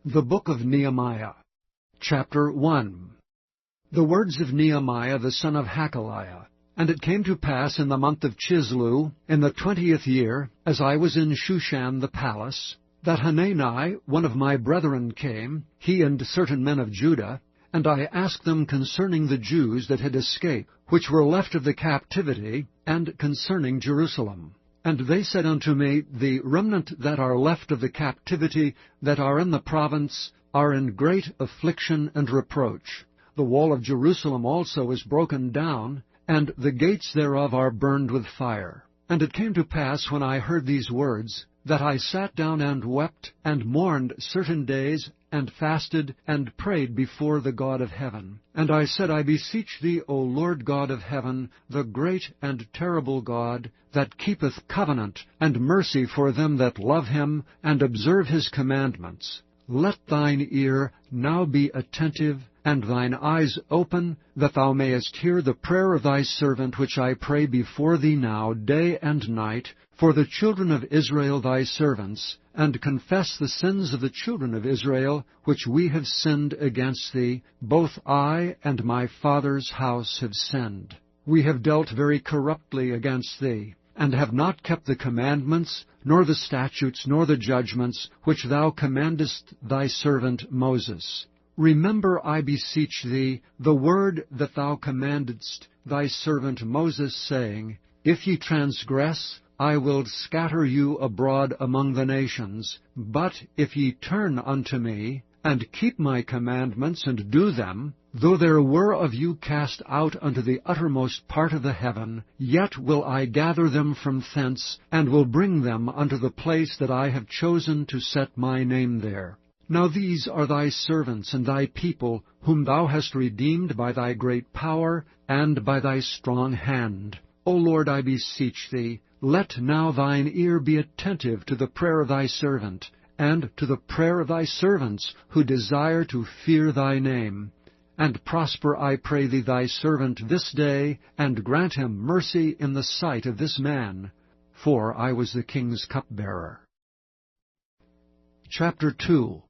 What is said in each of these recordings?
The Book of Nehemiah, Chapter 1. The words of Nehemiah the son of Hakaliah. And it came to pass in the month of Chislew, in the 20th year, as I was in Shushan the palace, that Hanani, one of my brethren, came, he and certain men of Judah, and I asked them concerning the Jews that had escaped, which were left of the captivity, and concerning Jerusalem. And they said unto me, The remnant that are left of the captivity that are in the province are in great affliction and reproach. The wall of Jerusalem also is broken down, and the gates thereof are burned with fire. And it came to pass, when I heard these words, that I sat down and wept, and mourned certain days, and fasted, and prayed before the God of heaven. And I said, I beseech thee, O Lord God of heaven, the great and terrible God, that keepeth covenant and mercy for them that love him, and observe his commandments. Let thine ear now be attentive, and thine eyes open, that thou mayest hear the prayer of thy servant, which I pray before thee now, day and night, for the children of Israel thy servants, and confess the sins of the children of Israel, which we have sinned against thee. Both I and my father's house have sinned. We have dealt very corruptly against thee, and have not kept the commandments, nor the statutes, nor the judgments, which thou commandest thy servant Moses. Remember, I beseech thee, the word that thou commandedst thy servant Moses, saying, If ye transgress, I will scatter you abroad among the nations. But if ye turn unto me, and keep my commandments, and do them, though there were of you cast out unto the uttermost part of the heaven, yet will I gather them from thence, and will bring them unto the place that I have chosen to set my name there. Now these are thy servants and thy people, whom thou hast redeemed by thy great power, and by thy strong hand. O Lord, I beseech thee, let now thine ear be attentive to the prayer of thy servant, and to the prayer of thy servants, who desire to fear thy name. And prosper, I pray thee, thy servant this day, and grant him mercy in the sight of this man. For I was the king's cupbearer. Chapter 2.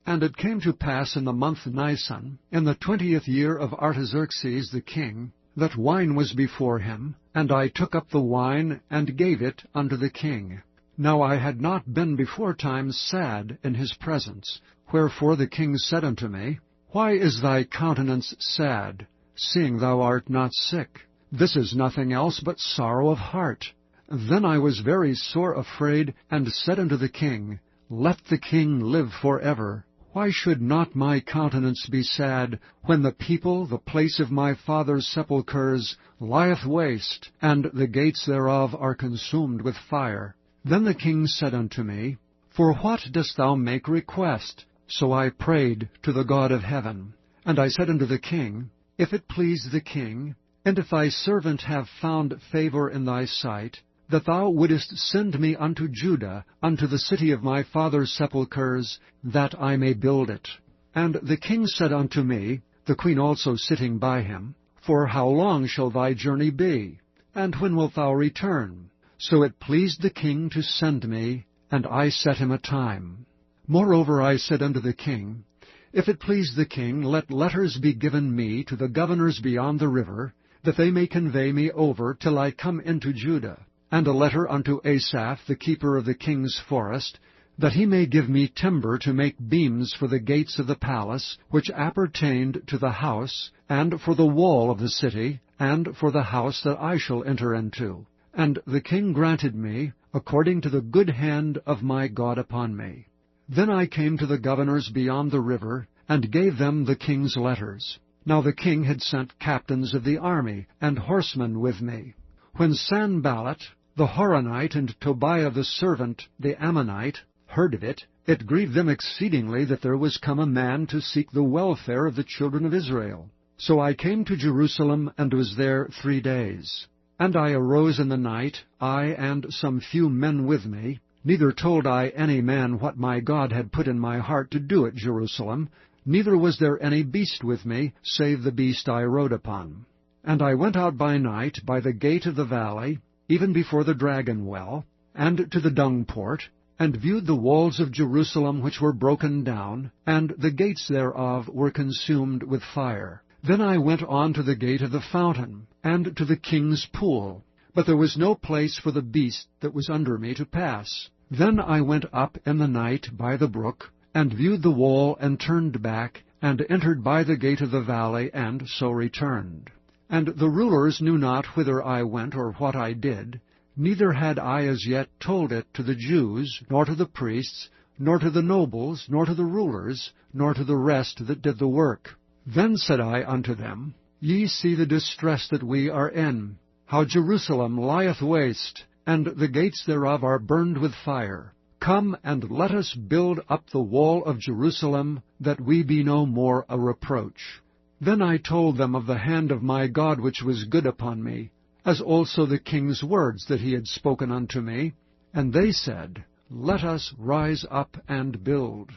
And it came to pass in the month Nisan, in the 20th year of Artaxerxes the king, that wine was before him, and I took up the wine, and gave it unto the king. Now I had not been beforetime sad in his presence. Wherefore the king said unto me, Why is thy countenance sad, seeing thou art not sick? This is nothing else but sorrow of heart. Then I was very sore afraid, and said unto the king, Let the king live forever. Why should not my countenance be sad, when the people, the place of my father's sepulchres, lieth waste, and the gates thereof are consumed with fire? Then the king said unto me, For what dost thou make request? So I prayed to the God of heaven. And I said unto the king, If it please the king, and if thy servant have found favor in thy sight, that thou wouldest send me unto Judah, unto the city of my father's sepulchres, that I may build it. And the king said unto me, the queen also sitting by him, For how long shall thy journey be? And when wilt thou return? So it pleased the king to send me, and I set him a time. Moreover I said unto the king, If it please the king, let letters be given me to the governors beyond the river, that they may convey me over till I come into Judah. And a letter unto Asaph, the keeper of the king's forest, that he may give me timber to make beams for the gates of the palace, which appertained to the house, and for the wall of the city, and for the house that I shall enter into. And the king granted me, according to the good hand of my God upon me. Then I came to the governors beyond the river, and gave them the king's letters. Now the king had sent captains of the army, and horsemen with me. When Sanballat, the Horonite, and Tobiah the servant, the Ammonite, heard of it, it grieved them exceedingly that there was come a man to seek the welfare of the children of Israel. So I came to Jerusalem, and was there 3 days. And I arose in the night, I and some few men with me. Neither told I any man what my God had put in my heart to do at Jerusalem, neither was there any beast with me, save the beast I rode upon. And I went out by night by the gate of the valley, even before the dragon well, and to the dung port, and viewed the walls of Jerusalem which were broken down, and the gates thereof were consumed with fire. Then I went on to the gate of the fountain, and to the king's pool, but there was no place for the beast that was under me to pass. Then I went up in the night by the brook, and viewed the wall, and turned back, and entered by the gate of the valley, and so returned. And the rulers knew not whither I went, or what I did, neither had I as yet told it to the Jews, nor to the priests, nor to the nobles, nor to the rulers, nor to the rest that did the work. Then said I unto them, Ye see the distress that we are in, how Jerusalem lieth waste, and the gates thereof are burned with fire. Come, and let us build up the wall of Jerusalem, that we be no more a reproach. Then I told them of the hand of my God which was good upon me, as also the king's words that he had spoken unto me. And they said, Let us rise up and build.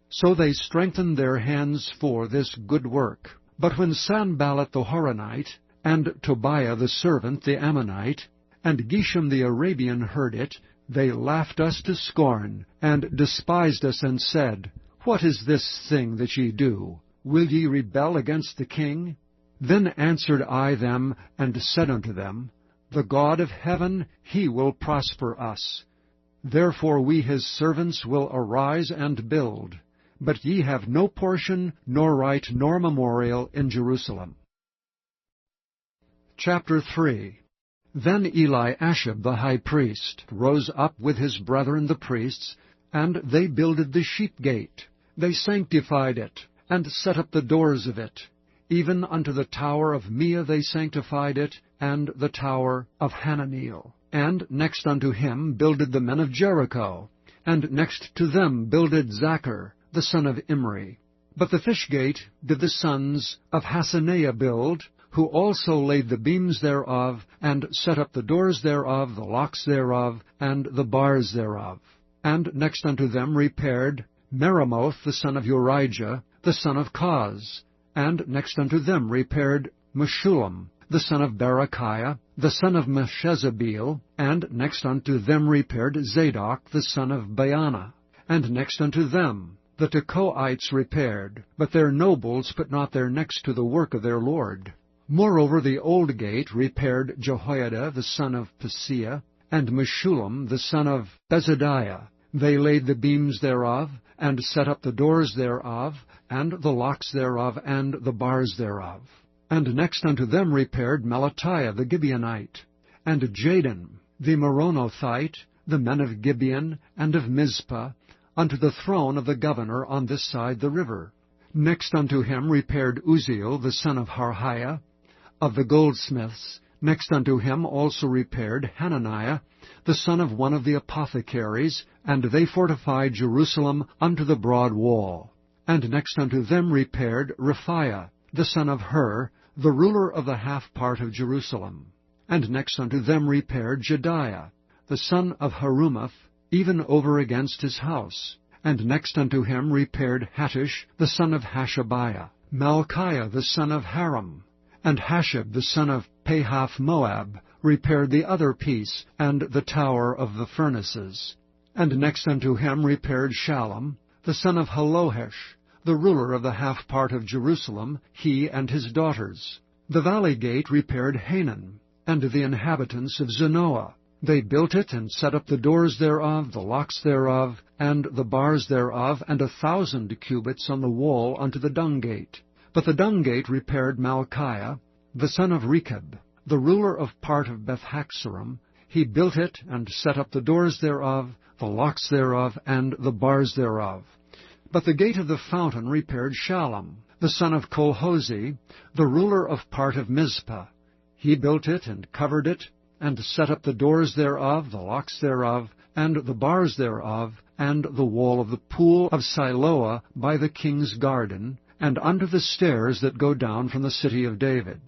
So they strengthened their hands for this good work. But when Sanballat the Horonite, and Tobiah the servant the Ammonite, and Geshem the Arabian heard it, they laughed us to scorn, and despised us, and said, What is this thing that ye do? Will ye rebel against the king? Then answered I them, and said unto them, The God of heaven, he will prosper us. Therefore we his servants will arise and build. But ye have no portion, nor right, nor memorial in Jerusalem. Chapter 3. Then Eliashib the high priest rose up with his brethren the priests, and they builded the sheep gate. They sanctified it, and set up the doors of it. Even unto the tower of Meah they sanctified it, and the tower of Hananeel. And next unto him builded the men of Jericho, and next to them builded Zachar, the son of Imri. But the fish gate did the sons of Hasaneah build, who also laid the beams thereof, and set up the doors thereof, the locks thereof, and the bars thereof. And next unto them repaired Meremoth the son of Urijah, the son of Koz. And next unto them repaired Meshullam, the son of Berechiah, the son of Meshezabeel. And next unto them repaired Zadok, the son of Baana. And next unto them the Tekoites repaired, but their nobles put not their necks to the work of their Lord. Moreover the old gate repaired Jehoiada the son of Paseah, and Meshullam the son of Bezadiah. They laid the beams thereof, and set up the doors thereof, and the locks thereof, and the bars thereof. And next unto them repaired Melatiah the Gibeonite, and Jadon the Meronothite, the men of Gibeon and of Mizpah, unto the throne of the governor on this side the river. Next unto him repaired Uzziel the son of Harhiah, of the goldsmiths. Next unto him also repaired Hananiah, the son of one of the apothecaries, and they fortified Jerusalem unto the broad wall. And next unto them repaired Rephaiah, the son of Hur, the ruler of the half part of Jerusalem. And next unto them repaired Jediah, the son of Harumaph, even over against his house. And next unto him repaired Hattush, the son of Hashabiah, Malchiah, the son of Haram, and Hashab, the son of Pahath-Moab, repaired the other piece, and the tower of the furnaces. And next unto him repaired Shallum, the son of Halohesh, the ruler of the half part of Jerusalem, he and his daughters. The valley gate repaired Hanan, and the inhabitants of Zanoah. They built it, and set up the doors thereof, the locks thereof, and the bars thereof, and 1,000 cubits on the wall unto the dung gate. But the dung gate repaired Malchiah, the son of Rechab, the ruler of part of Beth-Haxorim. He built it, and set up the doors thereof, the locks thereof, and the bars thereof. But the gate of the fountain repaired Shallum, the son of Colhozi, the ruler of part of Mizpah. He built it, and covered it, and set up the doors thereof, the locks thereof, and the bars thereof, and the wall of the pool of Siloah by the king's garden, and unto the stairs that go down from the city of David.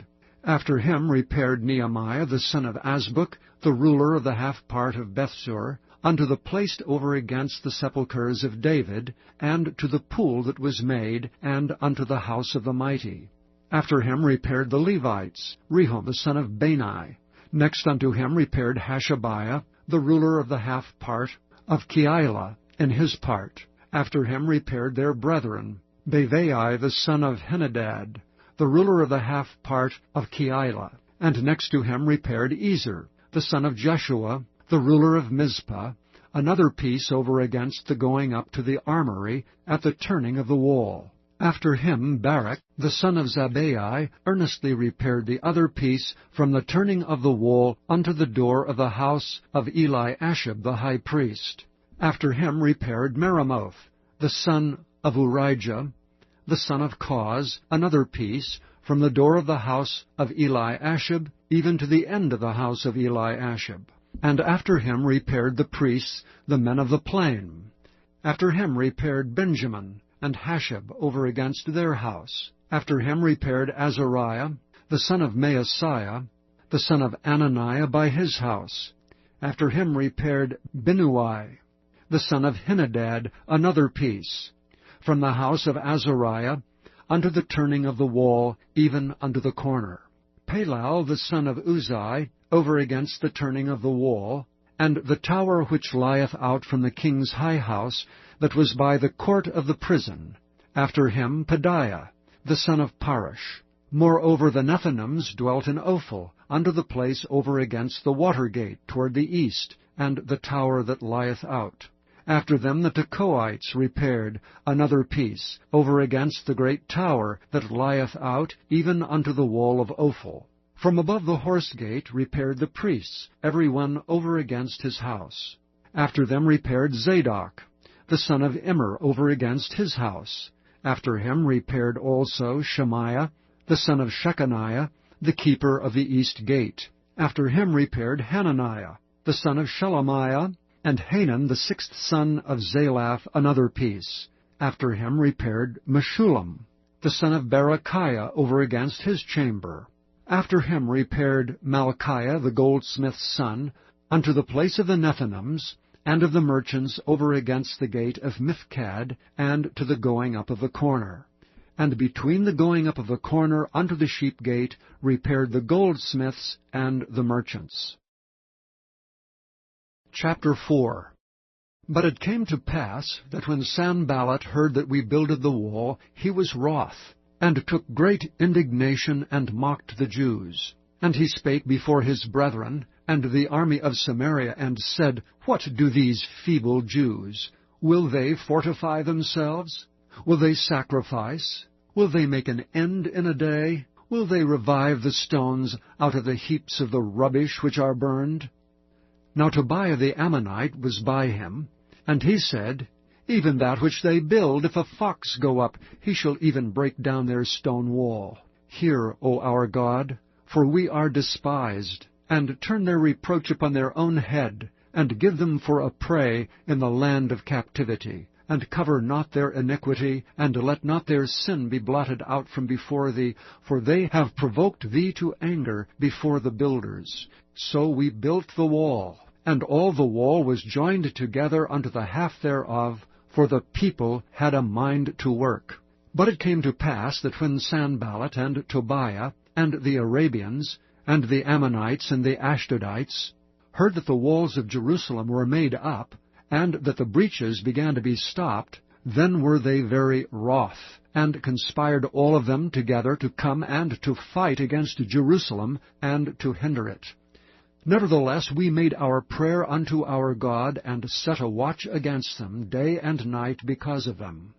After him repaired Nehemiah the son of Azbuk, the ruler of the half part of Bethsur, unto the place over against the sepulchres of David, and to the pool that was made, and unto the house of the mighty. After him repaired the Levites, Rehum the son of Bani. Next unto him repaired Hashabiah, the ruler of the half part of Keilah in his part. After him repaired their brethren, Bavai the son of Henadad, the ruler of the half part of Keilah. And next to him repaired Ezer, the son of Jeshua, the ruler of Mizpah, another piece over against the going up to the armory at the turning of the wall. After him Barak, the son of Zabbai, earnestly repaired the other piece from the turning of the wall unto the door of the house of Eliashib the high priest. After him repaired Meremoth, the son of Urijah, the son of Koz, another piece, from the door of the house of Eliashib, even to the end of the house of Eliashib. And after him repaired the priests, the men of the plain. After him repaired Benjamin, and Hashab over against their house. After him repaired Azariah, the son of Maaseiah, the son of Ananiah by his house. After him repaired Binnui, the son of Henadad, another piece, from the house of Azariah unto the turning of the wall, even unto the corner. Palal, the son of Uzai, over against the turning of the wall, and the tower which lieth out from the king's high house, that was by the court of the prison. After him Pedaiah, the son of Parosh. Moreover the Nethinims dwelt in Ophel, unto the place over against the water gate toward the east, and the tower that lieth out. After them the Tekoites repaired another piece, over against the great tower that lieth out, even unto the wall of Ophel. From above the horse gate repaired the priests, every one over against his house. After them repaired Zadok, the son of Immer, over against his house. After him repaired also Shemaiah, the son of Shechaniah, the keeper of the east gate. After him repaired Hananiah, the son of Shelemiah, and Hanan, the sixth son of Zalaph, another piece. After him repaired Meshullam, the son of Berechiah, over against his chamber. After him repaired Malchiah, the goldsmith's son, unto the place of the Nethinims, and of the merchants over against the gate of Mifkad, and to the going up of the corner. And between the going up of the corner unto the sheep gate repaired the goldsmiths and the merchants. Chapter 4. But it came to pass that when Sanballat heard that we builded the wall, he was wroth, and took great indignation, and mocked the Jews. And he spake before his brethren, and the army of Samaria, and said, What do these feeble Jews? Will they fortify themselves? Will they sacrifice? Will they make an end in a day? Will they revive the stones out of the heaps of the rubbish which are burned? Now Tobiah the Ammonite was by him, and he said, Even that which they build, if a fox go up, he shall even break down their stone wall. Hear, O our God, for we are despised, and turn their reproach upon their own head, and give them for a prey in the land of captivity, and cover not their iniquity, and let not their sin be blotted out from before thee, for they have provoked thee to anger before the builders. So we built the wall, and all the wall was joined together unto the half thereof, for the people had a mind to work. But it came to pass that when Sanballat and Tobiah, and the Arabians, and the Ammonites, and the Ashdodites, heard that the walls of Jerusalem were made up, and that the breaches began to be stopped, then were they very wroth, and conspired all of them together to come and to fight against Jerusalem, and to hinder it. Nevertheless we made our prayer unto our God, and set a watch against them day and night because of them.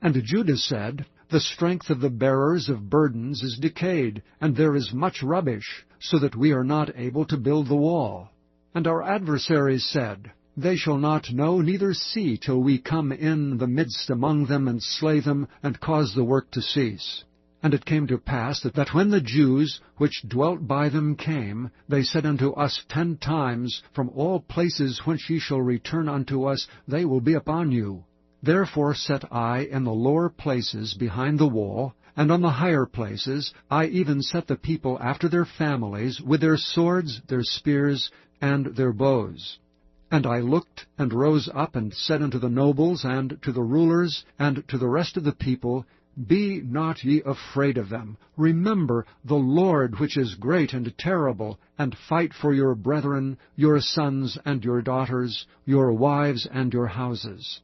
And Judah said, The strength of the bearers of burdens is decayed, and there is much rubbish, so that we are not able to build the wall. And our adversaries said, They shall not know neither see till we come in the midst among them, and slay them, and cause the work to cease. And it came to pass that when the Jews which dwelt by them came, they said unto us 10 times, From all places whence ye shall return unto us, they will be upon you. Therefore set I in the lower places behind the wall, and on the higher places I even set the people after their families, with their swords, their spears, and their bows. And I looked, and rose up, and said unto the nobles, and to the rulers, and to the rest of the people, Be not ye afraid of them. Remember the Lord, which is great and terrible, and fight for your brethren, your sons and your daughters, your wives and your houses.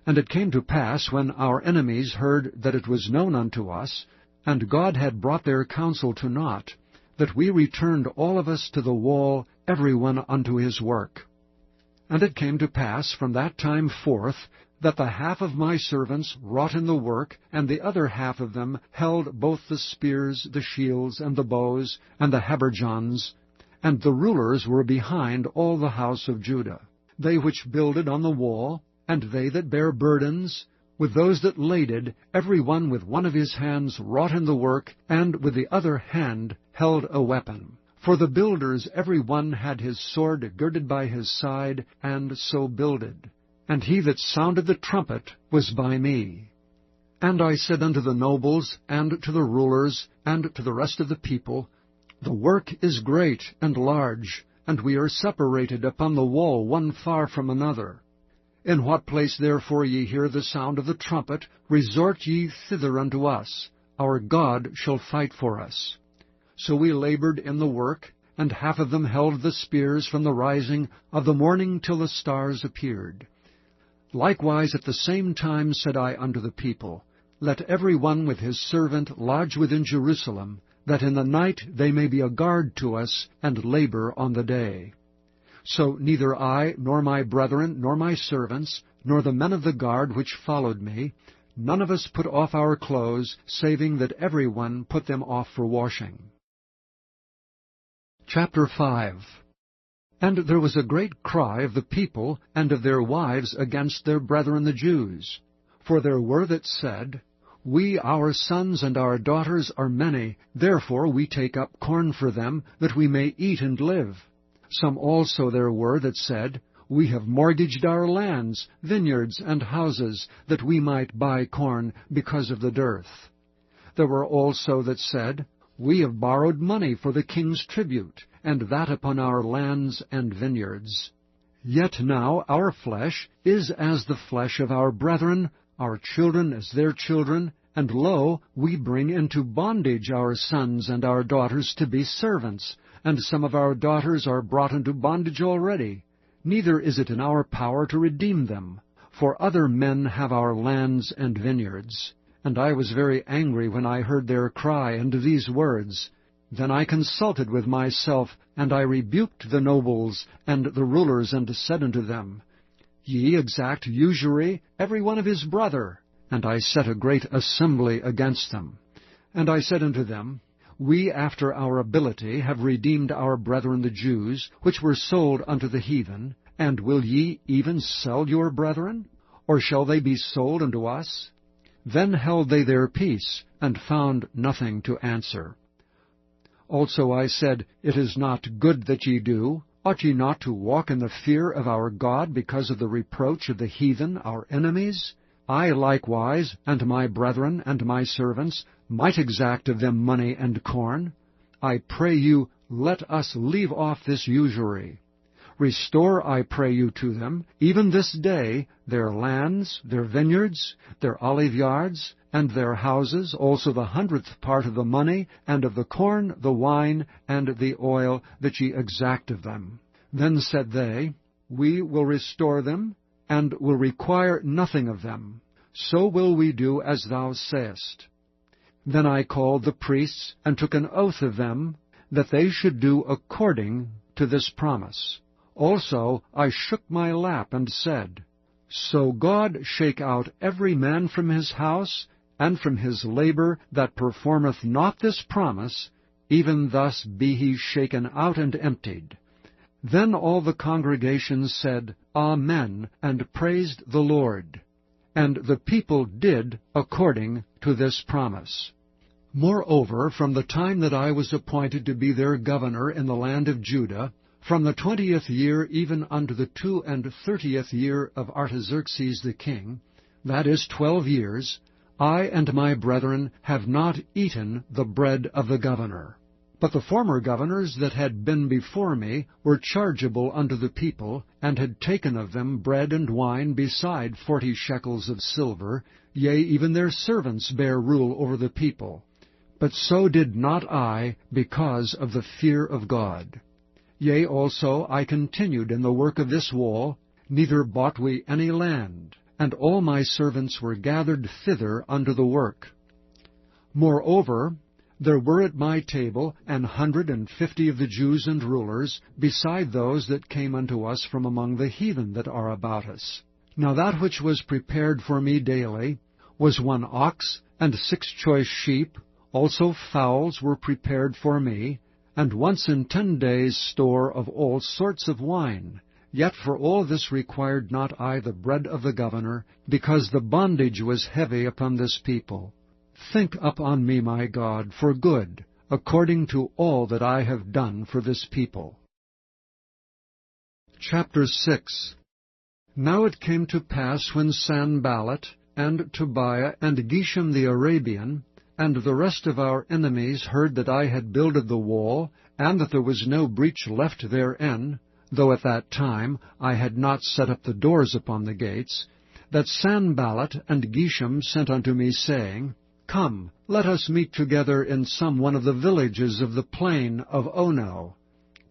And it came to pass, when our enemies heard that it was known unto us, and God had brought their counsel to naught, that we returned all of us to the wall, every one unto his work. And it came to pass from that time forth, that the half of my servants wrought in the work, and the other half of them held both the spears, the shields, and the bows, and the habergeons, and the rulers were behind all the house of Judah, they which builded on the wall, and they that bare burdens, with those that laded, every one with one of his hands wrought in the work, and with the other hand held a weapon. For the builders every one had his sword girded by his side, and so builded. And he that sounded the trumpet was by me. And I said unto the nobles, and to the rulers, and to the rest of the people, The work is great and large, and we are separated upon the wall one far from another. In what place therefore ye hear the sound of the trumpet, resort ye thither unto us. Our God shall fight for us. So we labored in the work, and half of them held the spears from the rising of the morning till the stars appeared. Likewise at the same time said I unto the people, Let every one with his servant lodge within Jerusalem, that in the night they may be a guard to us, and labor on the day. So neither I, nor my brethren, nor my servants, nor the men of the guard which followed me, none of us put off our clothes, saving that every one put them off for washing. Chapter 5. And there was a great cry of the people and of their wives against their brethren the Jews. For there were that said, We, our sons and our daughters, are many, therefore we take up corn for them, that we may eat and live. Some also there were that said, We have mortgaged our lands, vineyards, and houses, that we might buy corn, because of the dearth. There were also that said, We have borrowed money for the king's tribute, and that upon our lands and vineyards. Yet now our flesh is as the flesh of our brethren, our children as their children, and lo, we bring into bondage our sons and our daughters to be servants, and some of our daughters are brought into bondage already. Neither is it in our power to redeem them, for other men have our lands and vineyards. And I was very angry when I heard their cry and these words. Then I consulted with myself, and I rebuked the nobles and the rulers, and said unto them, Ye exact usury, every one of his brother. And I set a great assembly against them. And I said unto them, We after our ability have redeemed our brethren the Jews, which were sold unto the heathen. And will ye even sell your brethren? Or shall they be sold unto us? Then held they their peace, and found nothing to answer. Also I said, It is not good that ye do. Ought ye not to walk in the fear of our God, because of the reproach of the heathen, our enemies? I likewise, and my brethren, and my servants, might exact of them money and corn. I pray you, let us leave off this usury. Restore, I pray you, to them, even this day, their lands, their vineyards, their oliveyards, and their houses, also the 100th part of the money, and of the corn, the wine, and the oil, that ye exact of them. Then said they, We will restore them, and will require nothing of them. So will we do as thou sayest. Then I called the priests, and took an oath of them, that they should do according to this promise. Also I shook my lap, and said, So God shake out every man from his house, and from his labor that performeth not this promise, even thus be he shaken out and emptied. Then all the congregation said, Amen, and praised the Lord. And the people did according to this promise. Moreover, from the time that I was appointed to be their governor in the land of Judah, from the 20th year even unto the 32nd year of Artaxerxes the king, that is 12 years, I and my brethren have not eaten the bread of the governor. But the former governors that had been before me were chargeable unto the people, and had taken of them bread and wine beside 40 shekels of silver, yea, even their servants bare rule over the people. But so did not I, because of the fear of God. Yea, also I continued in the work of this wall, neither bought we any land, and all my servants were gathered thither unto the work. Moreover, there were at my table 150 of the Jews and rulers, beside those that came unto us from among the heathen that are about us. Now that which was prepared for me daily was 1 ox, and 6 choice sheep, also fowls were prepared for me, and once in 10 days' store of all sorts of wine. Yet for all this required not I the bread of the governor, because the bondage was heavy upon this people. Think upon me, my God, for good, according to all that I have done for this people. Chapter 6. Now it came to pass, when Sanballat, and Tobiah, and Geshem the Arabian, and the rest of our enemies heard that I had builded the wall, and that there was no breach left therein, though at that time I had not set up the doors upon the gates, that Sanballat and Geshem sent unto me, saying, Come, let us meet together in some one of the villages of the plain of Ono.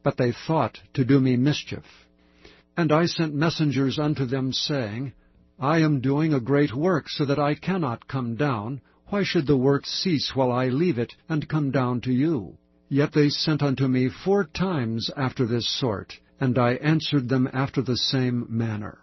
But they thought to do me mischief. And I sent messengers unto them, saying, I am doing a great work, so that I cannot come down. Why should the work cease while I leave it, and come down to you? Yet they sent unto me 4 times after this sort, and I answered them after the same manner.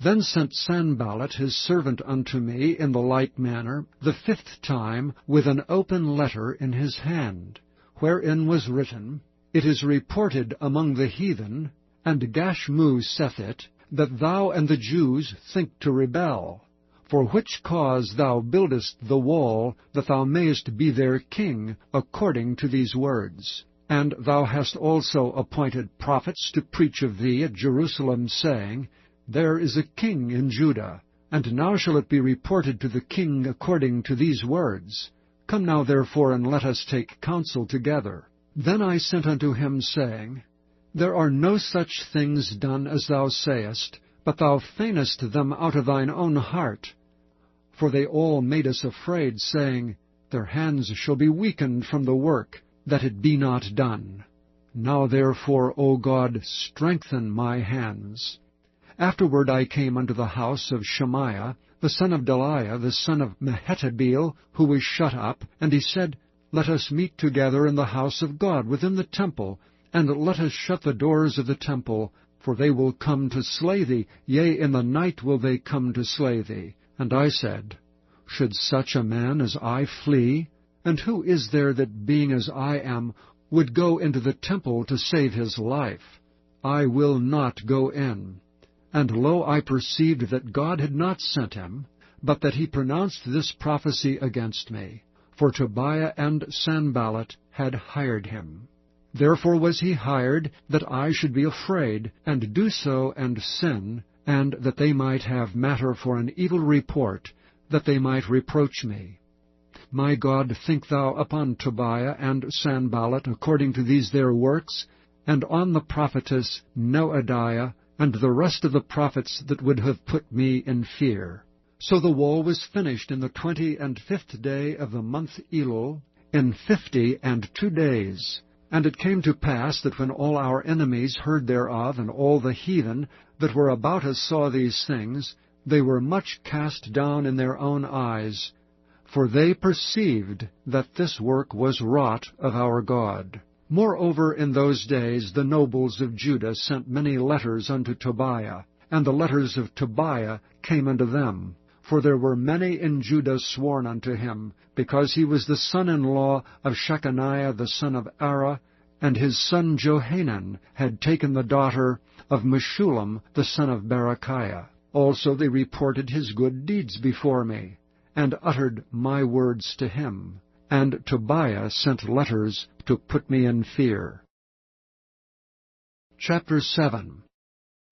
Then sent Sanballat his servant unto me in the like manner, the 5th time, with an open letter in his hand, wherein was written, It is reported among the heathen, and Gashmu saith it, that thou and the Jews think to rebel, for which cause thou buildest the wall, that thou mayest be their king, according to these words. And thou hast also appointed prophets to preach of thee at Jerusalem, saying, There is a king in Judah, and now shall it be reported to the king according to these words. Come now therefore, and let us take counsel together. Then I sent unto him, saying, There are no such things done as thou sayest, but thou feignest them out of thine own heart. For they all made us afraid, saying, Their hands shall be weakened from the work, that it be not done. Now therefore, O God, strengthen my hands. Afterward I came unto the house of Shemaiah, the son of Delaiah, the son of Mehetabeel, who was shut up, and he said, Let us meet together in the house of God within the temple, and let us shut the doors of the temple, for they will come to slay thee, yea, in the night will they come to slay thee. And I said, Should such a man as I flee? And who is there that, being as I am, would go into the temple to save his life? I will not go in. And lo, I perceived that God had not sent him, but that he pronounced this prophecy against me. For Tobiah and Sanballat had hired him. Therefore was he hired, that I should be afraid, and do so and sin, and that they might have matter for an evil report, that they might reproach me. My God, think thou upon Tobiah and Sanballat according to these their works, and on the prophetess Noadiah, and the rest of the prophets that would have put me in fear. So the wall was finished in the 25th day of the month Elul, in 52 days. And it came to pass that when all our enemies heard thereof, and all the heathen that were about us saw these things, they were much cast down in their own eyes, for they perceived that this work was wrought of our God. Moreover, in those days the nobles of Judah sent many letters unto Tobiah, and the letters of Tobiah came unto them. For there were many in Judah sworn unto him, because he was the son-in-law of Shechaniah the son of Ara, and his son Johanan had taken the daughter of Meshullam the son of Berechiah. Also they reported his good deeds before me, and uttered my words to him. And Tobiah sent letters to put me in fear. Chapter 7.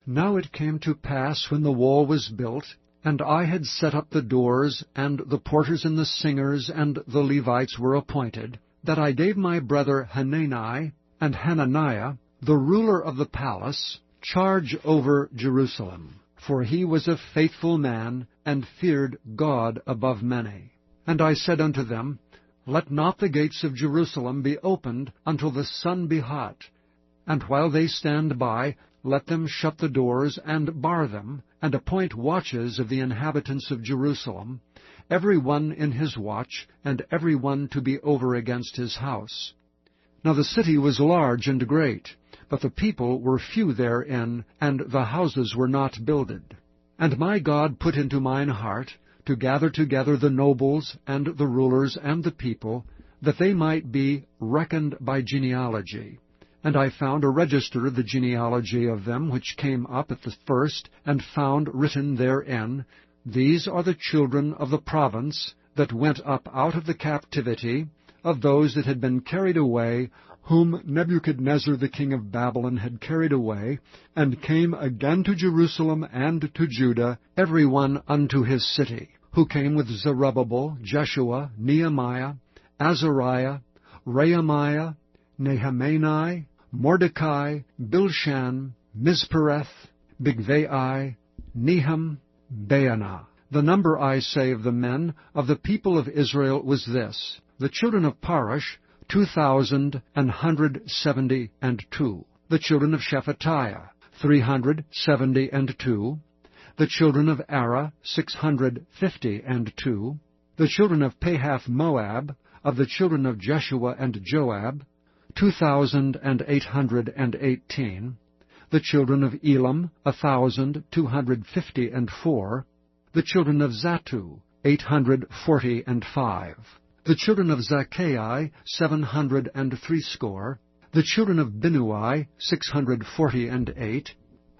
Now it came to pass, when the wall was built, and I had set up the doors, and the porters and the singers and the Levites were appointed, that I gave my brother Hanani and Hananiah, the ruler of the palace, charge over Jerusalem. For he was a faithful man, and feared God above many. And I said unto them, Let not the gates of Jerusalem be opened until the sun be hot. And while they stand by, let them shut the doors and bar them, and appoint watches of the inhabitants of Jerusalem, every one in his watch, and every one to be over against his house. Now the city was large and great, but the people were few therein, and the houses were not builded. And my God put into mine heart to gather together the nobles, and the rulers, and the people, that they might be reckoned by genealogy. And I found a register of the genealogy of them which came up at the first, and found written therein, These are the children of the province that went up out of the captivity, of those that had been carried away, whom Nebuchadnezzar the king of Babylon had carried away, and came again to Jerusalem and to Judah, every one unto his city, who came with Zerubbabel, Jeshua, Nehemiah, Azariah, Rehemiah, Nehemiah, Mordecai, Bilshan, Mizpereth, Bigvai, Nehum, Baanah. The number, I say, of the men of the people of Israel was this: the children of Parosh, 2,172. The children of Shephatiah, 372. The children of Ara, 652. The children of Pahath Moab, of the children of Jeshua and Joab, 2,818. The children of Elam, 1,254. The children of Zattu, 845. The children of Zaccai, 760. The children of Binnui, 648.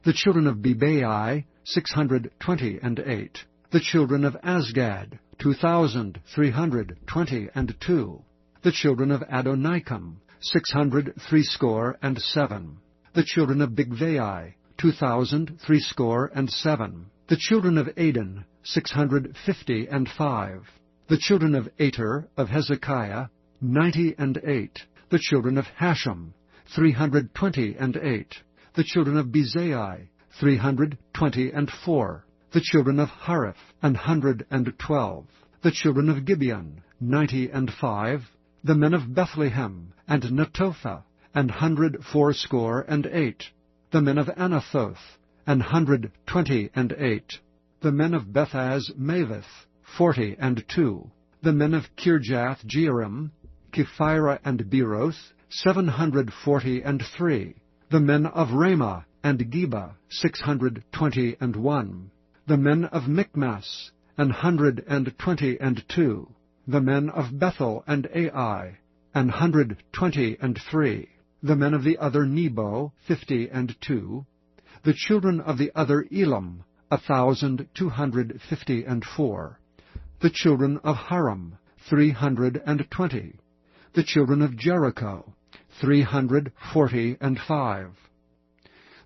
The children of Bebai, 628. The children of Azgad, 2,322. The children of Adonikam, 667. The children of Bigvai, 2,307. The children of Adin, 655. The children of Ater of Hezekiah, 98. The children of Hashem, 328. The children of Bezai, 324. The children of Hariph, 112. The children of Gibeon, 95. The men of Bethlehem, and Netophah, 168. The men of Anathoth, 128. The men of Bethaz Maveth, 42. The men of Kirjath Jearim, Kephirah and Beeroth, 743. The men of Ramah and Geba, 621. The men of Michmas, 122. The men of Bethel and Ai, 123. The men of the other Nebo, 52. The children of the other Elam, 1,254. The children of Haram, 320. The children of Jericho, 345.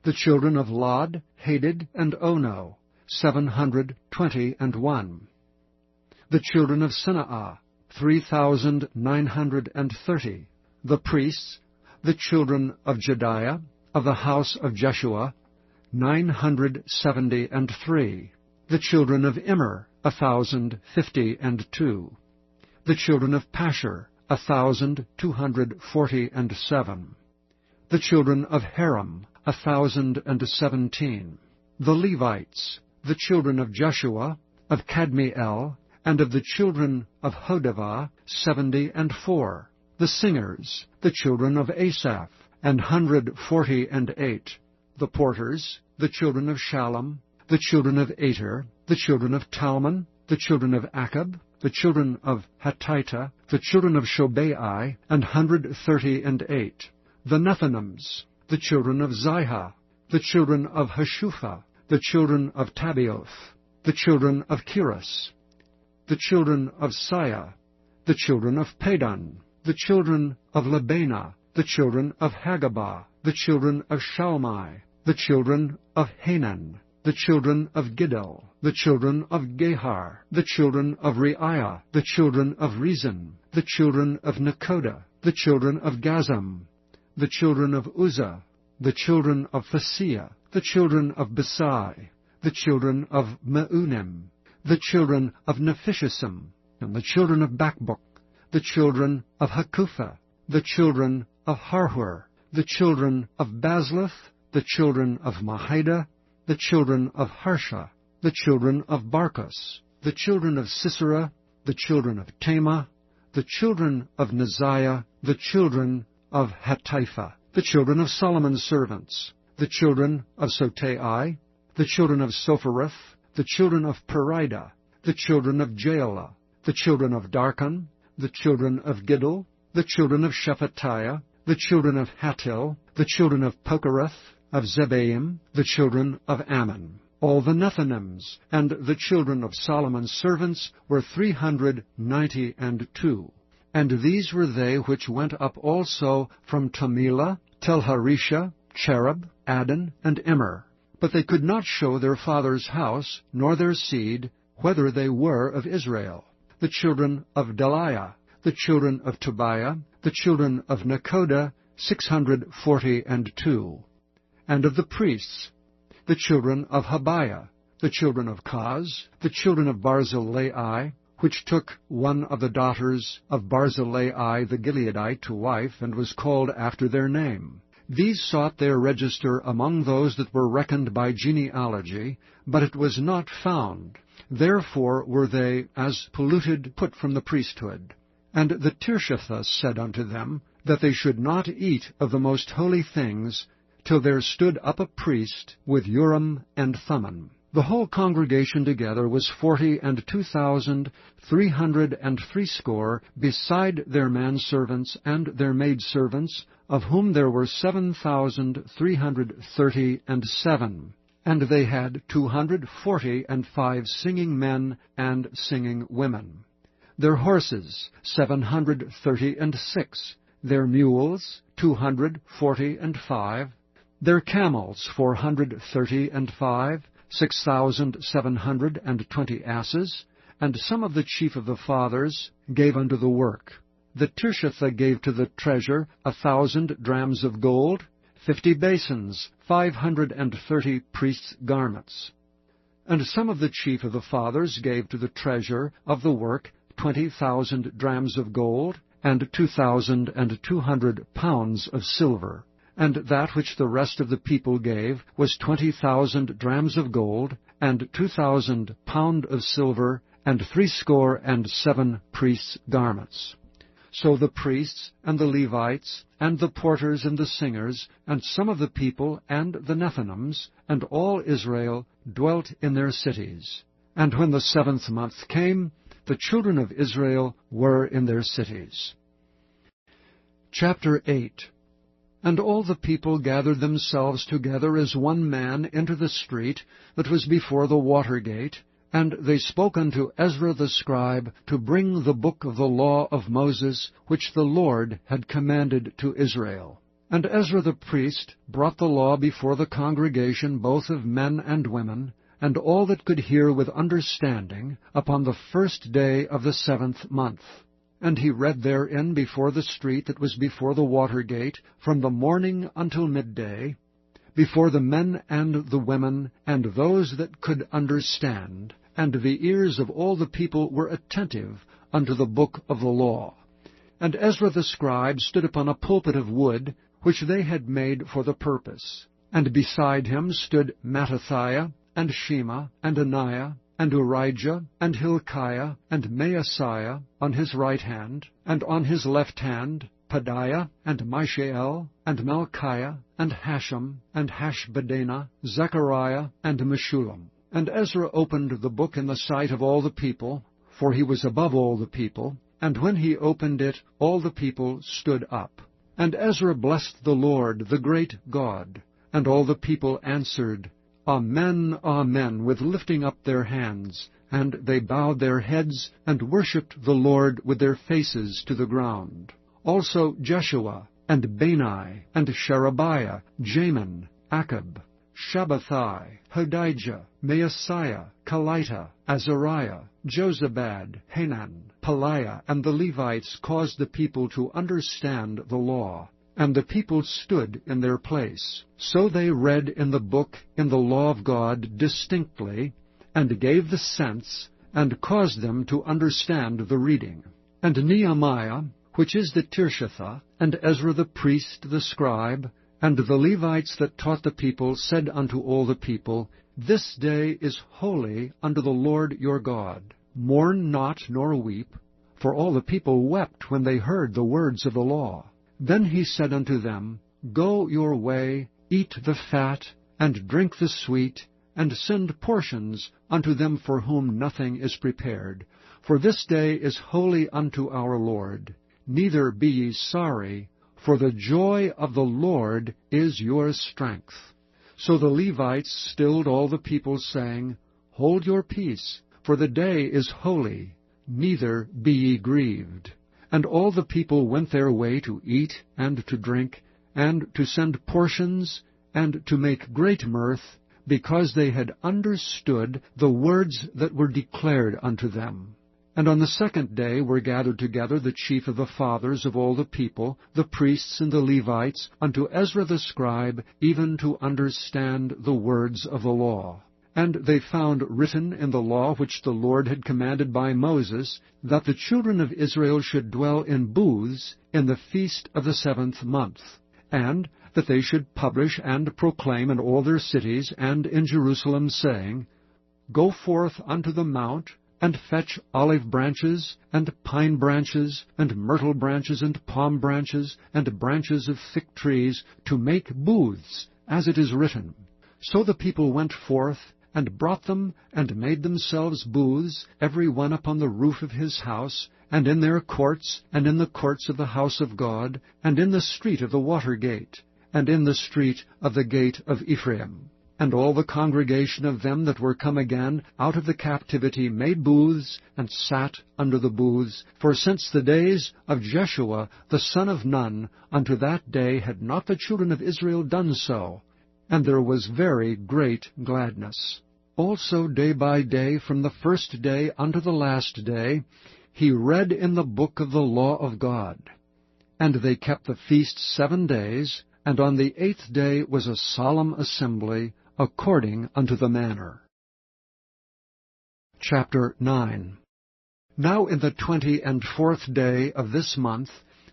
The children of Lod, Hadid, and Ono, 721. The children of Sineah, 3,930. The priests, the children of Jediah, of the house of Jeshua, 973. The children of Immer, 1,052. The children of Pashur, 1,247. The children of Haram, 1,017. The Levites, the children of Jeshua, of Kadmiel, and of the children of Hodavah, 74. The singers, the children of Asaph, 148. The porters, the children of Shallum, the children of Ater, the children of Talmon, the children of Akab, the children of Hattita, the children of Shobai, 138. The Nethinims, the children of Zihah, the children of Hashupha, the children of Tabioth, the children of Kiras, the children of Siah, the children of Padan, the children of Lebanah, the children of Hagabah, the children of Shalmai, the children of Hanan, the children of Giddel, the children of Gehar, the children of Reiah, the children of Rezin, the children of Nekoda, the children of Gazam, the children of Uzzah, the children of Phaseah, the children of Besai, the children of Meunim, the children of Nephishisim, and the children of Bakbuk, the children of Hakupha, the children of Harhur, the children of Bazluth, the children of Mahida, the children of Harsha, the children of Barkos, the children of Sisera, the children of Tema, the children of Neziah, the children of Hatipha, the children of Solomon's servants, the children of Sotai, the children of Sophereth, the children of Perida, the children of Jaela, the children of Darkon, the children of Giddel, the children of Shephatiah, the children of Hattil, the children of Pokereth, of Zebaim, the children of Ammon. All the Nethinims and the children of Solomon's servants were 392. And these were they which went up also from Tamila, Telharisha, Cherub, Adon, and Immer. But they could not show their father's house, nor their seed, whether they were of Israel. The children of Deliah, the children of Tobiah, the children of Nekoda, 642. And of the priests, the children of Habiah, the children of Koz, the children of Barzillai, which took one of the daughters of Barzillai the Gileadite to wife, and was called after their name. These sought their register among those that were reckoned by genealogy, but it was not found. Therefore were they, as polluted, put from the priesthood. And the Tirshatha said unto them, that they should not eat of the most holy things, till there stood up a priest with Urim and Thummim. The whole congregation together was 42,360, beside their manservants and their maidservants, of whom there were 7,337. And they had 245 singing men and singing women. Their horses, 736. Their mules, 245. Their camels, 435, 6,720 asses, and some of the chief of the fathers gave unto the work. The Tirshatha gave to the treasure 1,000 drams of gold, 50 basins, 530 priests' garments. And some of the chief of the fathers gave to the treasure of the work 20,000 drams of gold, and 2,200 pounds of silver. And that which the rest of the people gave was 20,000 drams of gold, and 2,000 pound of silver, and 67 priests' garments. So the priests, and the Levites, and the porters, and the singers, and some of the people, and the Nethinims, and all Israel dwelt in their cities. And when the 7th month came, the children of Israel were in their cities. Chapter 8. And all the people gathered themselves together as one man into the street that was before the water gate, and they spoke unto Ezra the scribe to bring the book of the law of Moses, which the Lord had commanded to Israel. And Ezra the priest brought the law before the congregation, both of men and women, and all that could hear with understanding, upon the 1st day of the 7th month. And he read therein before the street that was before the water gate, from the morning until midday, before the men and the women, and those that could understand, and the ears of all the people were attentive unto the book of the law. And Ezra the scribe stood upon a pulpit of wood, which they had made for the purpose. And beside him stood Mattithiah, and Shema, and Ananiah, and Urijah, and Hilkiah, and Maaseiah on his right hand, and on his left hand Pedaiah, and Mishael, and Malchiah, and Hashem, and Hashbaddanah, Zechariah, and Meshullam. And Ezra opened the book in the sight of all the people, for he was above all the people, and when he opened it, all the people stood up. And Ezra blessed the Lord, the great God. And all the people answered, Amen, Amen, with lifting up their hands. And they bowed their heads, and worshipped the Lord with their faces to the ground. Also Jeshua, and Bani, and Sherebiah, Jamin, Akab, Shabbathai, Hodijah, Maaseiah, Kelita, Azariah, Jozabad, Hanan, Pelaiah and the Levites caused the people to understand the law, and the people stood in their place. So they read in the book in the law of God distinctly, and gave the sense, and caused them to understand the reading. And Nehemiah, which is the Tirshatha, and Ezra the priest, the scribe, and the Levites that taught the people, said unto all the people, This day is holy unto the Lord your God. Mourn not nor weep, for all the people wept when they heard the words of the law. Then he said unto them, Go your way, eat the fat, and drink the sweet, and send portions unto them for whom nothing is prepared. For this day is holy unto our Lord. Neither be ye sorry, for the joy of the Lord is your strength. So the Levites stilled all the people, saying, Hold your peace, for the day is holy, neither be ye grieved. And all the people went their way to eat and to drink, and to send portions, and to make great mirth, because they had understood the words that were declared unto them. And on the second day were gathered together the chief of the fathers of all the people, the priests and the Levites, unto Ezra the scribe, even to understand the words of the law. And they found written in the law which the Lord had commanded by Moses, that the children of Israel should dwell in booths in the feast of the 7th month, and that they should publish and proclaim in all their cities and in Jerusalem, saying, Go forth unto the mount, and fetch olive branches, and pine branches, and myrtle branches, and palm branches, and branches of thick trees, to make booths, as it is written. So the people went forth, and brought them, and made themselves booths, every one upon the roof of his house, and in their courts, and in the courts of the house of God, and in the street of the water gate, and in the street of the gate of Ephraim. And all the congregation of them that were come again out of the captivity made booths, and sat under the booths. For since the days of Jeshua the son of Nun unto that day had not the children of Israel done so, and there was very great gladness. Also day by day, from the first day unto the last day, he read in the book of the law of God. And they kept the feast 7 days, and on the 8th day was a solemn assembly, according unto the manner. Chapter 9. Now in the 24th day of this month,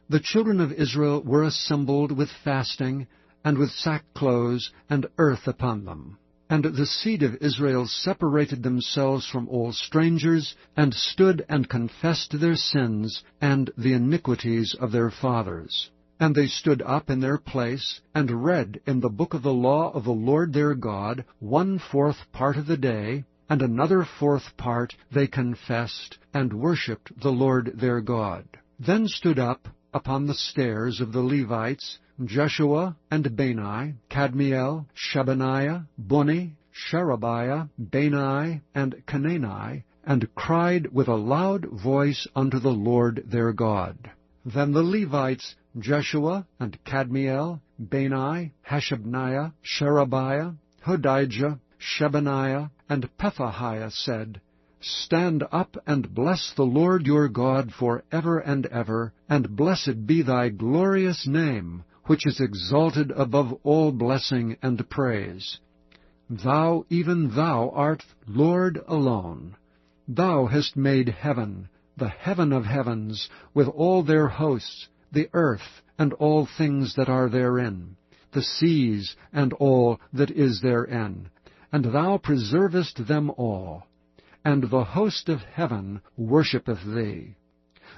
the children of Israel were assembled with fasting, and with sackcloths and earth upon them. And the seed of Israel separated themselves from all strangers, and stood and confessed their sins and the iniquities of their fathers. And they stood up in their place, and read in the book of the law of the Lord their God 1/4 part of the day, and another 1/4 part they confessed, and worshipped the Lord their God. Then stood up upon the stairs of the Levites Jeshua and Bani, Kadmiel, Shebaniah, Bunni, Sherebiah, Bani, and Canani, and cried with a loud voice unto the Lord their God. Then the Levites Jeshua and Kadmiel, Bani, Hashabniah, Sherebiah, Hodijah, Shebaniah, and Pethahiah said, Stand up and bless the Lord your God for ever and ever, and blessed be thy glorious name, which is exalted above all blessing and praise. Thou, even thou, art Lord alone. Thou hast made heaven, the heaven of heavens, with all their hosts, the earth, and all things that are therein, the seas, and all that is therein, and thou preservest them all. And the host of heaven worshippeth thee.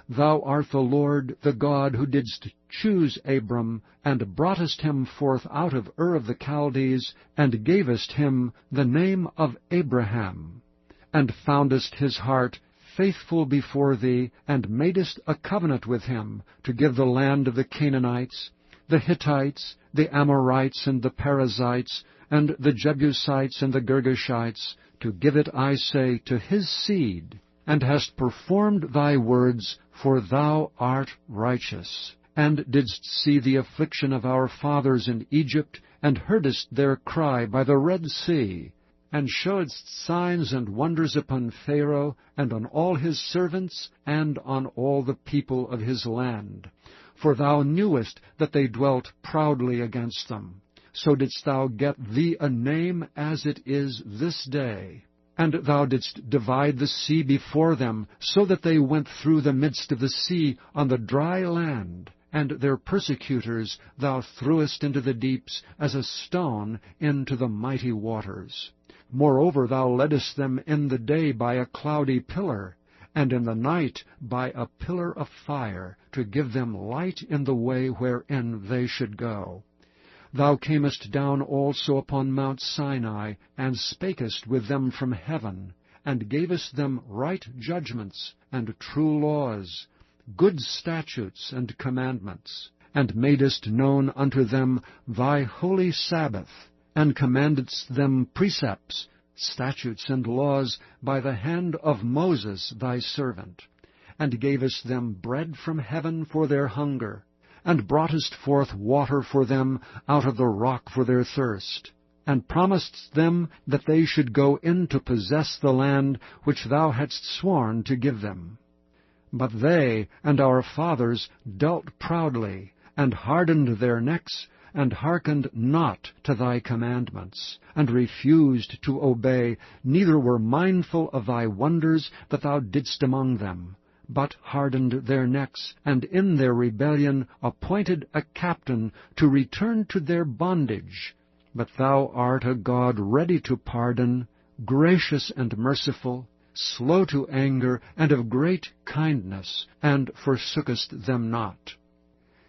Thou art the Lord, the God, who didst choose Abram, and broughtest him forth out of Ur of the Chaldees, and gavest him the name of Abraham, and foundest his heart faithful before thee, and madest a covenant with him, to give the land of the Canaanites, the Hittites, the Amorites, and the Perizzites, and the Jebusites, and the Girgashites, to give it, I say, to his seed, and hast performed thy words, for thou art righteous, and didst see the affliction of our fathers in Egypt, and heardest their cry by the Red Sea, and showedst signs and wonders upon Pharaoh, and on all his servants, and on all the people of his land. For thou knewest that they dwelt proudly against them. So didst thou get thee a name as it is this day. And thou didst divide the sea before them, so that they went through the midst of the sea on the dry land. And their persecutors thou threwest into the deeps as a stone into the mighty waters. Moreover, thou leddest them in the day by a cloudy pillar, and in the night by a pillar of fire, to give them light in the way wherein they should go. Thou camest down also upon Mount Sinai, and spakest with them from heaven, and gavest them right judgments, and true laws, good statutes and commandments, and madest known unto them thy holy Sabbath, and commandedst them precepts, statutes, and laws by the hand of Moses thy servant, and gavest them bread from heaven for their hunger, and broughtest forth water for them out of the rock for their thirst, and promisedst them that they should go in to possess the land which thou hadst sworn to give them. But they and our fathers dealt proudly, and hardened their necks, and hearkened not to thy commandments, and refused to obey, neither were mindful of thy wonders that thou didst among them, but hardened their necks, and in their rebellion appointed a captain to return to their bondage. But thou art a God ready to pardon, gracious and merciful, slow to anger, and of great kindness, and forsookest them not.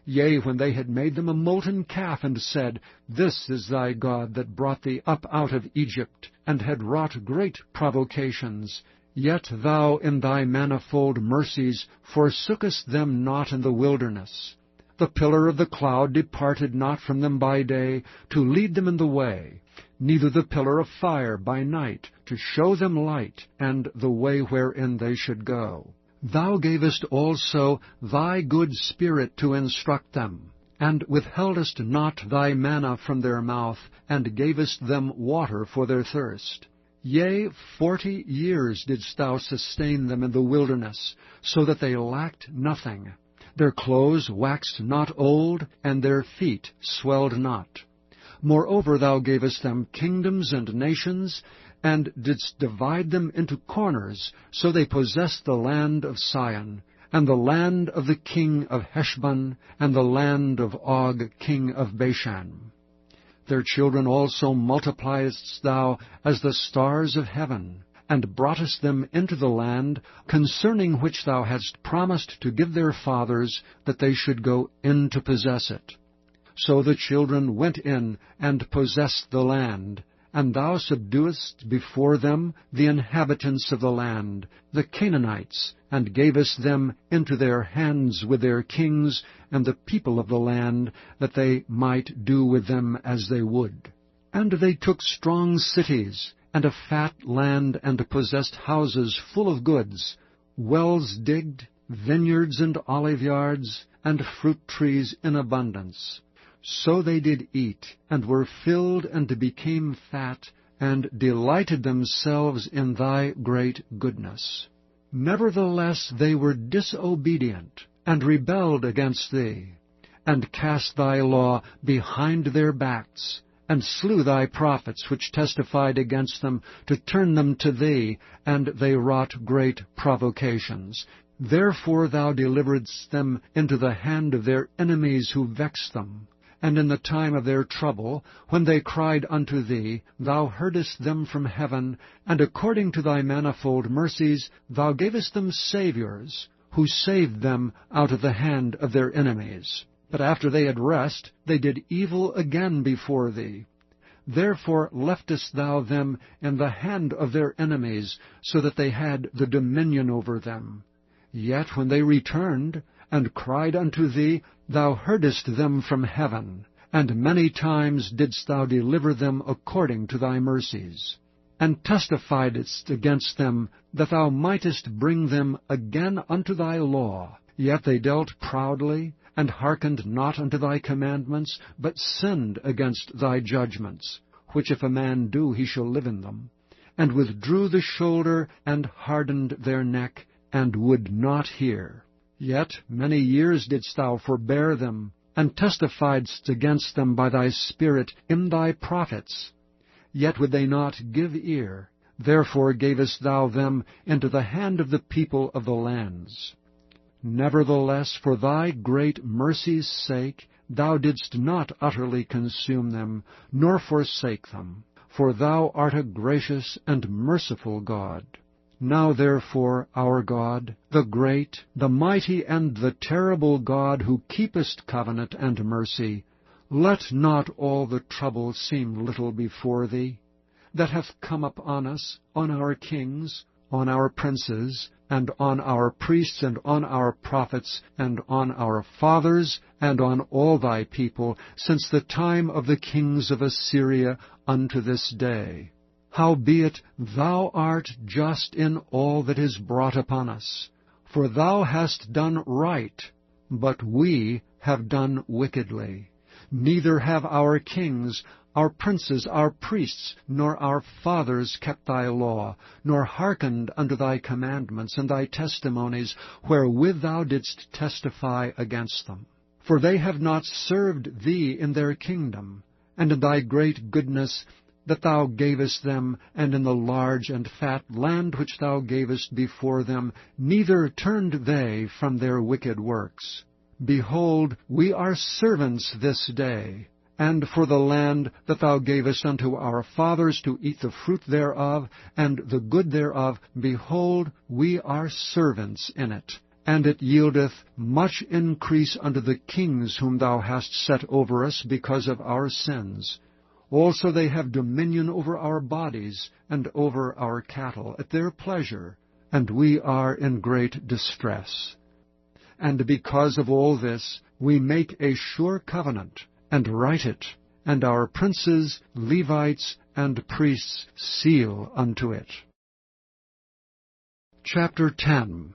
Yea, when they had made them a molten calf, and said, This is thy God that brought thee up out of Egypt, and had wrought great provocations, yet thou in thy manifold mercies forsookest them not in the wilderness. The pillar of the cloud departed not from them by day, to lead them in the way, neither the pillar of fire by night, to show them light, and the way wherein they should go. Thou gavest also thy good Spirit to instruct them, and withheldest not thy manna from their mouth, and gavest them water for their thirst. Yea, 40 years didst thou sustain them in the wilderness, so that they lacked nothing. Their clothes waxed not old, and their feet swelled not. Moreover, thou gavest them kingdoms and nations, and didst divide them into corners, so they possessed the land of Sion, and the land of the king of Heshbon, and the land of Og king of Bashan. Their children also multipliedst thou as the stars of heaven, and broughtest them into the land, concerning which thou hadst promised to give their fathers, that they should go in to possess it. So the children went in and possessed the land, and thou subduedst before them the inhabitants of the land, the Canaanites, and gavest them into their hands with their kings and the people of the land, that they might do with them as they would. And they took strong cities, and a fat land, and possessed houses full of goods, wells digged, vineyards and oliveyards, and fruit trees in abundance. So they did eat, and were filled, and became fat, and delighted themselves in thy great goodness. Nevertheless they were disobedient, and rebelled against thee, and cast thy law behind their backs, and slew thy prophets which testified against them, to turn them to thee, and they wrought great provocations. Therefore thou deliveredst them into the hand of their enemies who vexed them. And in the time of their trouble, when they cried unto thee, thou heardest them from heaven, and according to thy manifold mercies thou gavest them saviours, who saved them out of the hand of their enemies. But after they had rest, they did evil again before thee. Therefore leftest thou them in the hand of their enemies, so that they had the dominion over them. Yet when they returned, and cried unto thee, thou heardest them from heaven, and many times didst thou deliver them according to thy mercies, and testifiedst against them, that thou mightest bring them again unto thy law. Yet they dealt proudly, and hearkened not unto thy commandments, but sinned against thy judgments. which if a man do, he shall live in them, and withdrew the shoulder, and hardened their neck, and would not hear. Yet many years didst thou forbear them, and testifiedst against them by thy Spirit in thy prophets. Yet would they not give ear. Therefore gavest thou them into the hand of the people of the lands. Nevertheless, for thy great mercy's sake, thou didst not utterly consume them, nor forsake them. For thou art a gracious and merciful God. Now therefore, our God, the great, the mighty, and the terrible God, who keepest covenant and mercy, let not all the trouble seem little before thee, that hath come upon us, on our kings, on our princes, and on our priests, and on our prophets, and on our fathers, and on all thy people, since the time of the kings of Assyria unto this day. Howbeit thou art just in all that is brought upon us. For thou hast done right, but we have done wickedly. Neither have our kings, our princes, our priests, nor our fathers kept thy law, nor hearkened unto thy commandments and thy testimonies, wherewith thou didst testify against them. For they have not served thee in their kingdom, and in thy great goodness that thou gavest them, and in the large and fat land which thou gavest before them, neither turned they from their wicked works. Behold, we are servants this day, and for the land that thou gavest unto our fathers to eat the fruit thereof, and the good thereof, behold, we are servants in it. And it yieldeth much increase unto the kings whom thou hast set over us because of our sins. Also they have dominion over our bodies, and over our cattle, at their pleasure, and we are in great distress. And because of all this, we make a sure covenant, and write it, and our princes, Levites, and priests seal unto it. Chapter 10.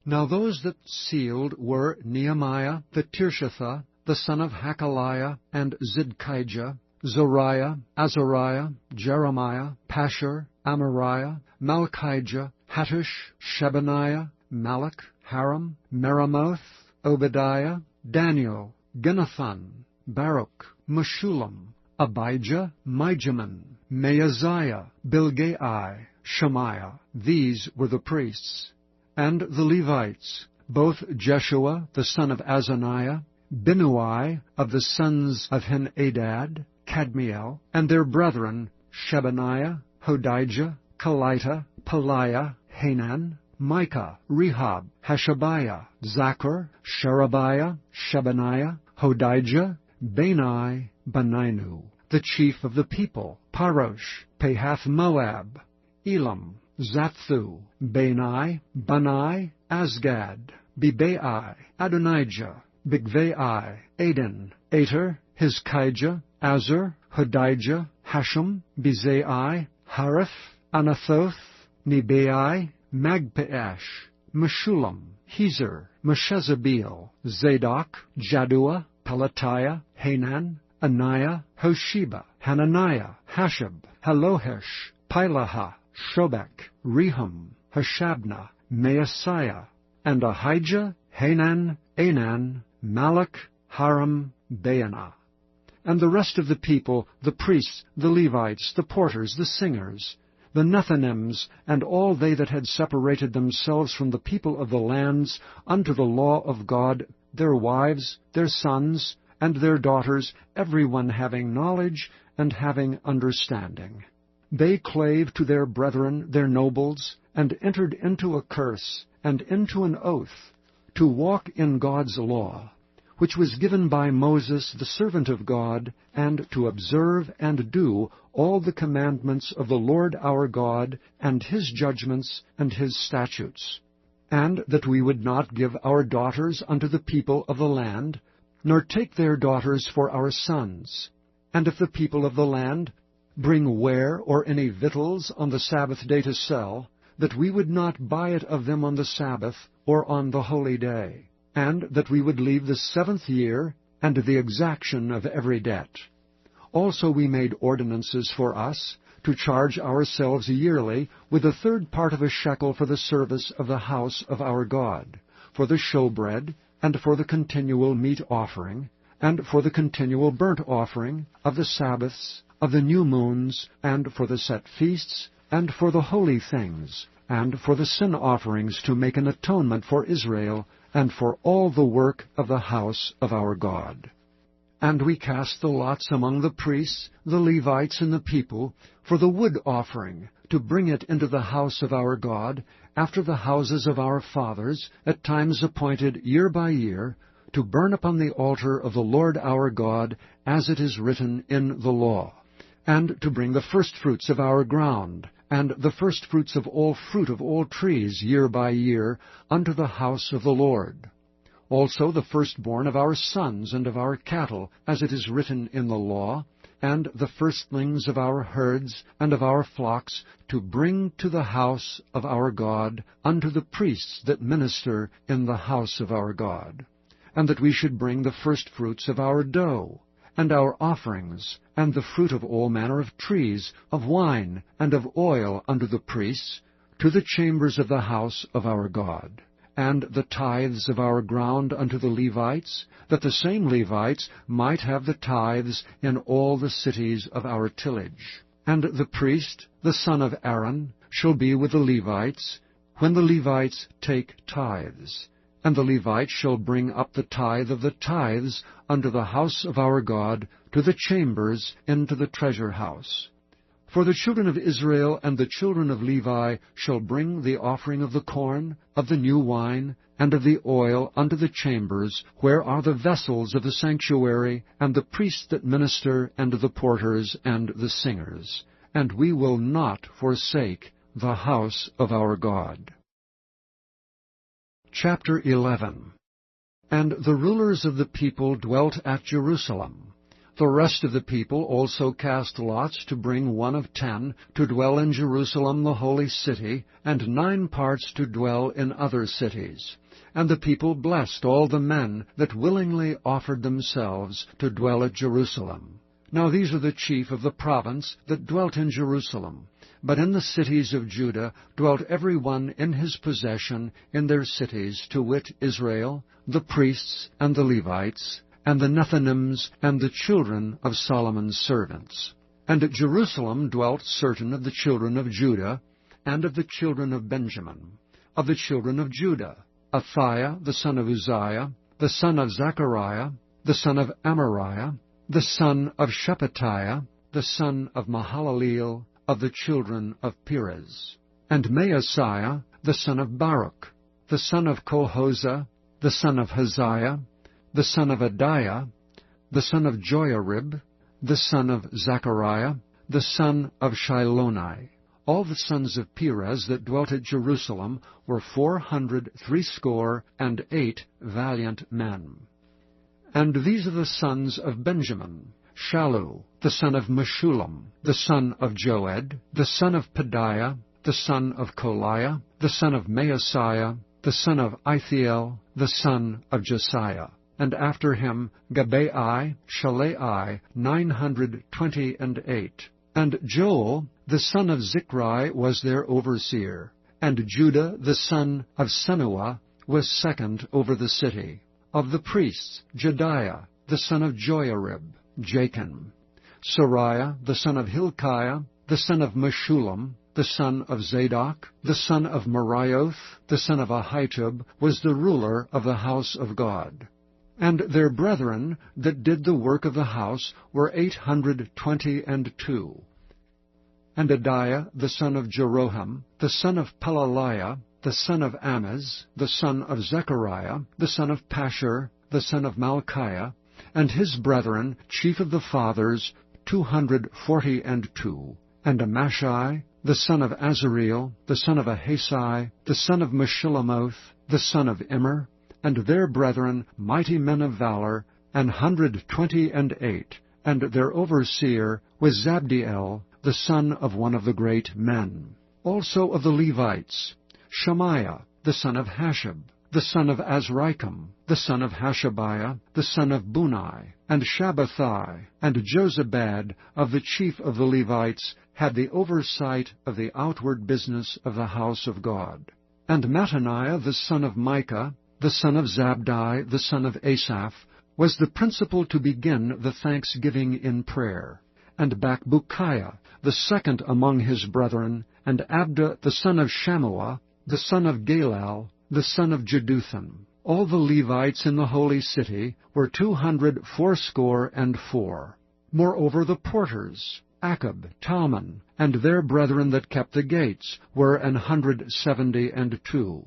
Now those that sealed were Nehemiah the Tirshatha, the son of Hakaliah, and Zidkijah, Zoriah, Azariah, Jeremiah, Pashur, Amariah, Malchijah, Hattush, Shebaniah, Malach, Haram, Meremoth, Obadiah, Daniel, Ginnathan, Baruch, Meshullam, Abijah, Mijamin, Maaziah, Bilgai, Shemaiah. These were the priests. And the Levites, both Jeshua the son of Azaniah, Binnui of the sons of Henadad, Kadmiel, and their brethren, Shebaniah, Hodijah, Kelita, Pelaiah, Hanan, Micah, Rehab, Hashabiah, Zachar, Sherebiah, Shebaniah, Hodijah, Bani, Beninu, the chief of the people, Parosh, Pahath-Moab, Elam, Zaphthu, Bani, Bani, Asgad, Bebai, Adonijah, Bigvai, Aden, Ater, Hizkijah, Azur, Hodijah, Hashem, Bezai, Hariph, Anathoth, Nebai, Magpeash, Meshullam, Hezer, Meshezabeel, Zadok, Jaddua, Pelatiah, Hanan, Anaiah, Hosheba, Hananiah, Hashab, Halohesh, Pilaha, Shobek, Rehum, Hashabnah, Maaseiah, and Ahijah, Hanan, Anan, Malach, Haram, Baanah. And the rest of the people, the priests, the Levites, the porters, the singers, the Nethinims, and all they that had separated themselves from the people of the lands unto the law of God, their wives, their sons, and their daughters, every one having knowledge and having understanding. They clave to their brethren, their nobles, and entered into a curse, and into an oath, to walk in God's law, which was given by Moses the servant of God, and to observe and do all the commandments of the Lord our God, and his judgments and his statutes, and that we would not give our daughters unto the people of the land, nor take their daughters for our sons. And if the people of the land bring ware or any victuals on the Sabbath day to sell, that we would not buy it of them on the Sabbath or on the holy day, and that we would leave the 7th year and the exaction of every debt. Also we made ordinances for us, to charge ourselves yearly with a third part of a shekel for the service of the house of our God, for the showbread, and for the continual meat offering, and for the continual burnt offering, of the Sabbaths, of the new moons, and for the set feasts, and for the holy things, and for the sin offerings to make an atonement for Israel, and for all the work of the house of our God. And we cast the lots among the priests, the Levites, and the people, for the wood offering, to bring it into the house of our God, after the houses of our fathers, at times appointed year by year, to burn upon the altar of the Lord our God, as it is written in the law, and to bring the firstfruits of our ground, and the firstfruits of all fruit of all trees year by year, unto the house of the Lord. Also the firstborn of our sons and of our cattle, as it is written in the law, and the firstlings of our herds and of our flocks, to bring to the house of our God, unto the priests that minister in the house of our God. And that we should bring the firstfruits of our dough, and our offerings, and the fruit of all manner of trees, of wine, and of oil unto the priests, to the chambers of the house of our God. And the tithes of our ground unto the Levites, that the same Levites might have the tithes in all the cities of our tillage. And the priest, the son of Aaron, shall be with the Levites, when the Levites take tithes. And the Levites shall bring up the tithe of the tithes unto the house of our God, to the chambers, into the treasure house. For the children of Israel and the children of Levi shall bring the offering of the corn, of the new wine, and of the oil unto the chambers, where are the vessels of the sanctuary, and the priests that minister, and the porters, and the singers. And we will not forsake the house of our God. Chapter 11. And the rulers of the people dwelt at Jerusalem. The rest of the people also cast lots to bring 1 of 10 to dwell in Jerusalem the holy city, and 9 parts to dwell in other cities. And the people blessed all the men that willingly offered themselves to dwell at Jerusalem. Now these are the chief of the province that dwelt in Jerusalem. But in the cities of Judah dwelt every one in his possession in their cities, to wit, Israel, the priests, and the Levites, and the Nethinims, and the children of Solomon's servants. And at Jerusalem dwelt certain of the children of Judah, and of the children of Benjamin. Of the children of Judah, Athiah the son of Uzziah, the son of Zechariah, the son of Amariah, the son of Shephatiah, the son of Mahalaleel, of the children of Perez. And Maaseiah the son of Baruch, the son of Colhozeh, the son of Haziah, the son of Adiah, the son of Joiarib, the son of Zechariah, the son of Shiloni. All the sons of Perez that dwelt at Jerusalem were 468 valiant men. And these are the sons of Benjamin: Shallu, the son of Meshullam, the son of Joed, the son of Pedaiah, the son of Koliah, the son of Maaseiah, the son of Ithiel, the son of Josiah. And after him Gabai, Shalai, 928. And Joel, the son of Zichri, was their overseer. And Judah, the son of Senuah, was second over the city. Of the priests, Jediah, the son of Joiarib, Jachin. Sariah, the son of Hilkiah, the son of Meshullam, the son of Zadok, the son of Marioth, the son of Ahitub, was the ruler of the house of God. And their brethren that did the work of the house were 822. And Adiah the son of Jeroham, the son of Pelaliah, the son of Amaz, the son of Zechariah, the son of Pashur, the son of Malchiah, and his brethren, chief of the fathers, 242. And Amashai, the son of Azareel, the son of Ahasai, the son of Meshillamoth, the son of Immer, and their brethren, mighty men of valor, 128, and their overseer was Zabdiel, the son of one of the great men. Also of the Levites, Shemaiah, the son of Hashab, the son of Azrikam, the son of Hashabiah, the son of Bunai, and Shabbathai, and Jozabad of the chief of the Levites had the oversight of the outward business of the house of God. And Mattaniah the son of Micah, the son of Zabdi, the son of Asaph, was the principal to begin the thanksgiving in prayer. And Bakbukiah, the second among his brethren, and Abda the son of Shammua, the son of Galal, the son of Jeduthun. All the Levites in the holy city were 284. Moreover the porters, Akab, Talmon, and their brethren that kept the gates, were 172.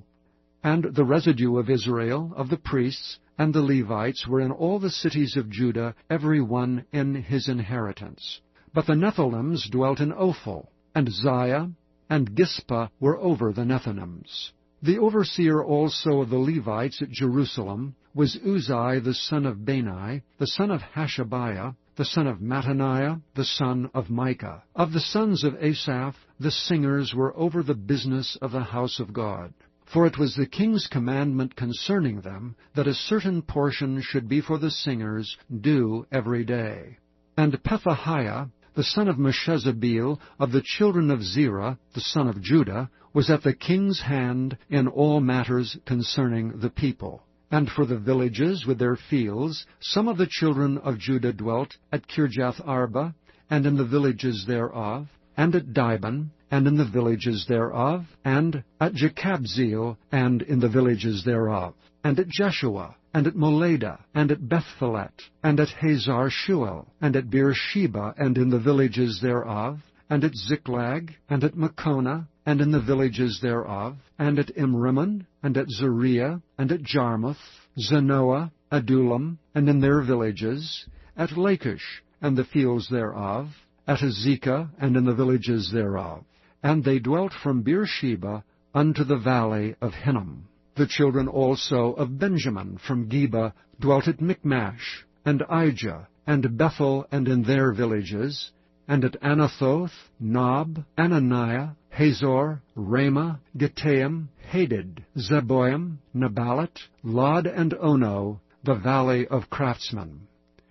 And the residue of Israel, of the priests, and the Levites were in all the cities of Judah, every one in his inheritance. But the Nethinims dwelt in Ophel, and Ziah, and Gispa were over the Nethinims. The overseer also of the Levites at Jerusalem was Uzai the son of Bani, the son of Hashabiah, the son of Mattaniah, the son of Micah. Of the sons of Asaph, the singers were over the business of the house of God. For it was the king's commandment concerning them that a certain portion should be for the singers due every day. And Pethahiah, the son of Meshezabeel, of the children of Zerah, the son of Judah, was at the king's hand in all matters concerning the people. And for the villages with their fields, some of the children of Judah dwelt at Kirjath Arba, and in the villages thereof, and at Dibon, and in the villages thereof, and at Jekabzeel, and in the villages thereof, and at Jeshua, and at Moleda, and at Bethphelet, and at Hazar Shuel, and at Beersheba, and in the villages thereof, and at Ziklag, and at Makona, and in the villages thereof, and at Imrimmon, and at Zeriah, and at Jarmuth, Zanoah, Adullam, and in their villages, at Lachish, and the fields thereof, at Azekah, and in the villages thereof. And they dwelt from Beersheba unto the valley of Hinnom. The children also of Benjamin from Geba dwelt at Michmash, and Ijah, and Bethel, and in their villages, and at Anathoth, Nob, Ananiah, Hazor, Ramah, Gittaim, Hadid, Zeboim, Neballat, Lod, and Ono, the valley of craftsmen.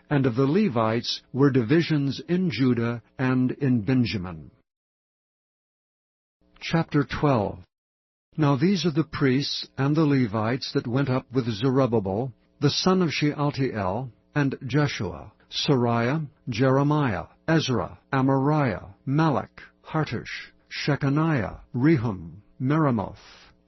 And of the Levites were divisions in Judah and in Benjamin. Chapter 12. Now these are the priests and the Levites that went up with Zerubbabel, the son of Shealtiel, and Jeshua, Sariah, Jeremiah, Ezra, Amariah, Malach, Hartush, Shechaniah, Rehum, Meremoth,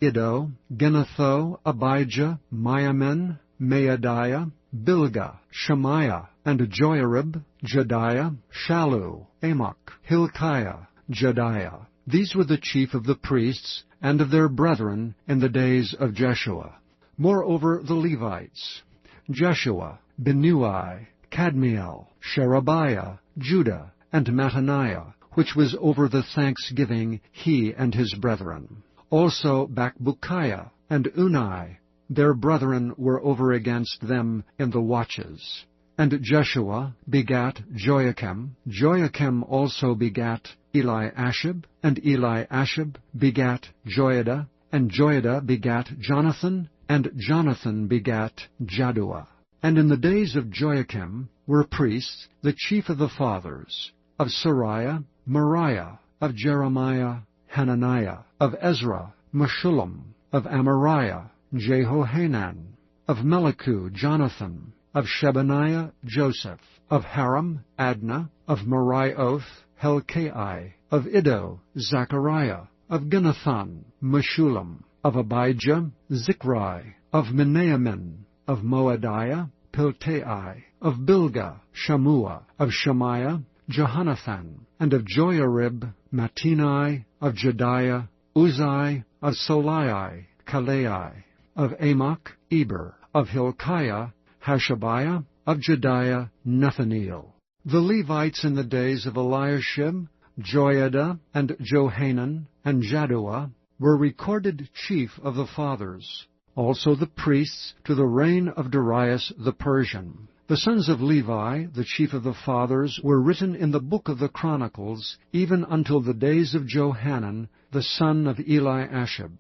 Iddo, Ginatho, Abijah, Miamin, Maadiah, Bilgah, Shemaiah, and Joiarib, Jediah, Shallu, Amok, Hilkiah, Jediah. These were the chief of the priests and of their brethren in the days of Jeshua. Moreover the Levites, Jeshua, Binnui, Kadmiel, Sherebiah, Judah, and Mattaniah, which was over the thanksgiving, he and his brethren. Also Bakbukiah and Unai, their brethren were over against them in the watches. And Jeshua begat Joachim. Joachim also begat Eliashib, and Eliashib begat Joiada, and Joiada begat Jonathan, and Jonathan begat Jaddua. And in the days of Joachim were priests, the chief of the fathers, of Sariah, Moriah, of Jeremiah, Hananiah, of Ezra, Meshullam, of Amariah, Jehohanan, of Melichu, Jonathan, of Shebaniah, Joseph, of Haram, Adna, of Merioth, Helkai, of Iddo, Zechariah, of Ginathan, Meshullam, of Abijah, Zichri, of Menamin, of Moadiah, Piltai, of Bilgah, Shammua, of Shemaiah, Jehonathan, and of Joiarib, Mattenai, of Jediah, Uzai, of Solai, Kalai, of Amok, Eber, of Hilkiah, Hashabiah, of Jediah, Nethaneel. The Levites in the days of Eliashib, Joiada, and Johanan, and Jaddua were recorded chief of the fathers. Also the priests to the reign of Darius the Persian. The sons of Levi, the chief of the fathers, were written in the book of the Chronicles, even until the days of Johanan, the son of Eliashib.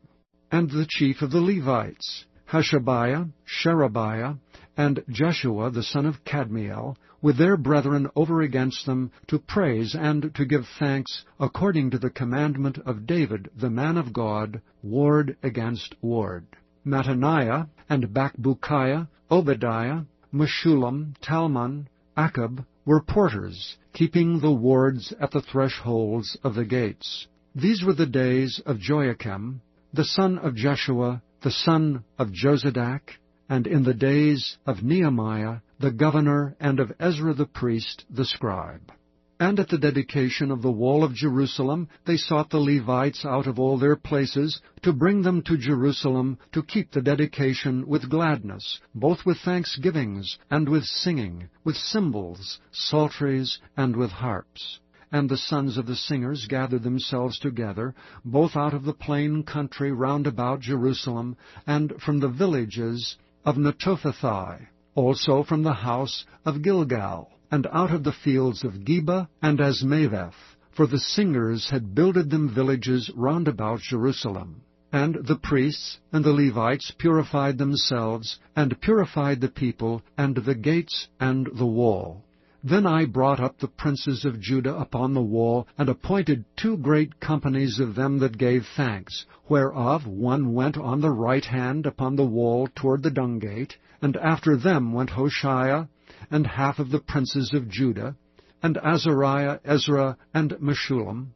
And the chief of the Levites, Hashabiah, Sherebiah, and Jeshua the son of Kadmiel, with their brethren over against them, to praise and to give thanks, according to the commandment of David the man of God, ward against ward. Mattaniah and Bakbukiah, Obadiah, Meshullam, Talmon, Akab, were porters, keeping the wards at the thresholds of the gates. These were the days of Joachim, the son of Jeshua, the son of Josadak, and in the days of Nehemiah, the governor, and of Ezra the priest, the scribe. And at the dedication of the wall of Jerusalem, they sought the Levites out of all their places, to bring them to Jerusalem, to keep the dedication with gladness, both with thanksgivings, and with singing, with cymbals, psalteries, and with harps. And the sons of the singers gathered themselves together, both out of the plain country round about Jerusalem, and from the villages of Netophathi, also from the house of Gilgal, and out of the fields of Geba and Asmaveth, for the singers had builded them villages round about Jerusalem. And the priests and the Levites purified themselves, and purified the people, and the gates, and the wall. Then I brought up the princes of Judah upon the wall, and appointed 2 great companies of them that gave thanks, whereof one went on the right hand upon the wall toward the dung gate, and after them went Hoshea, and half of the princes of Judah, and Azariah, Ezra, and Meshullam,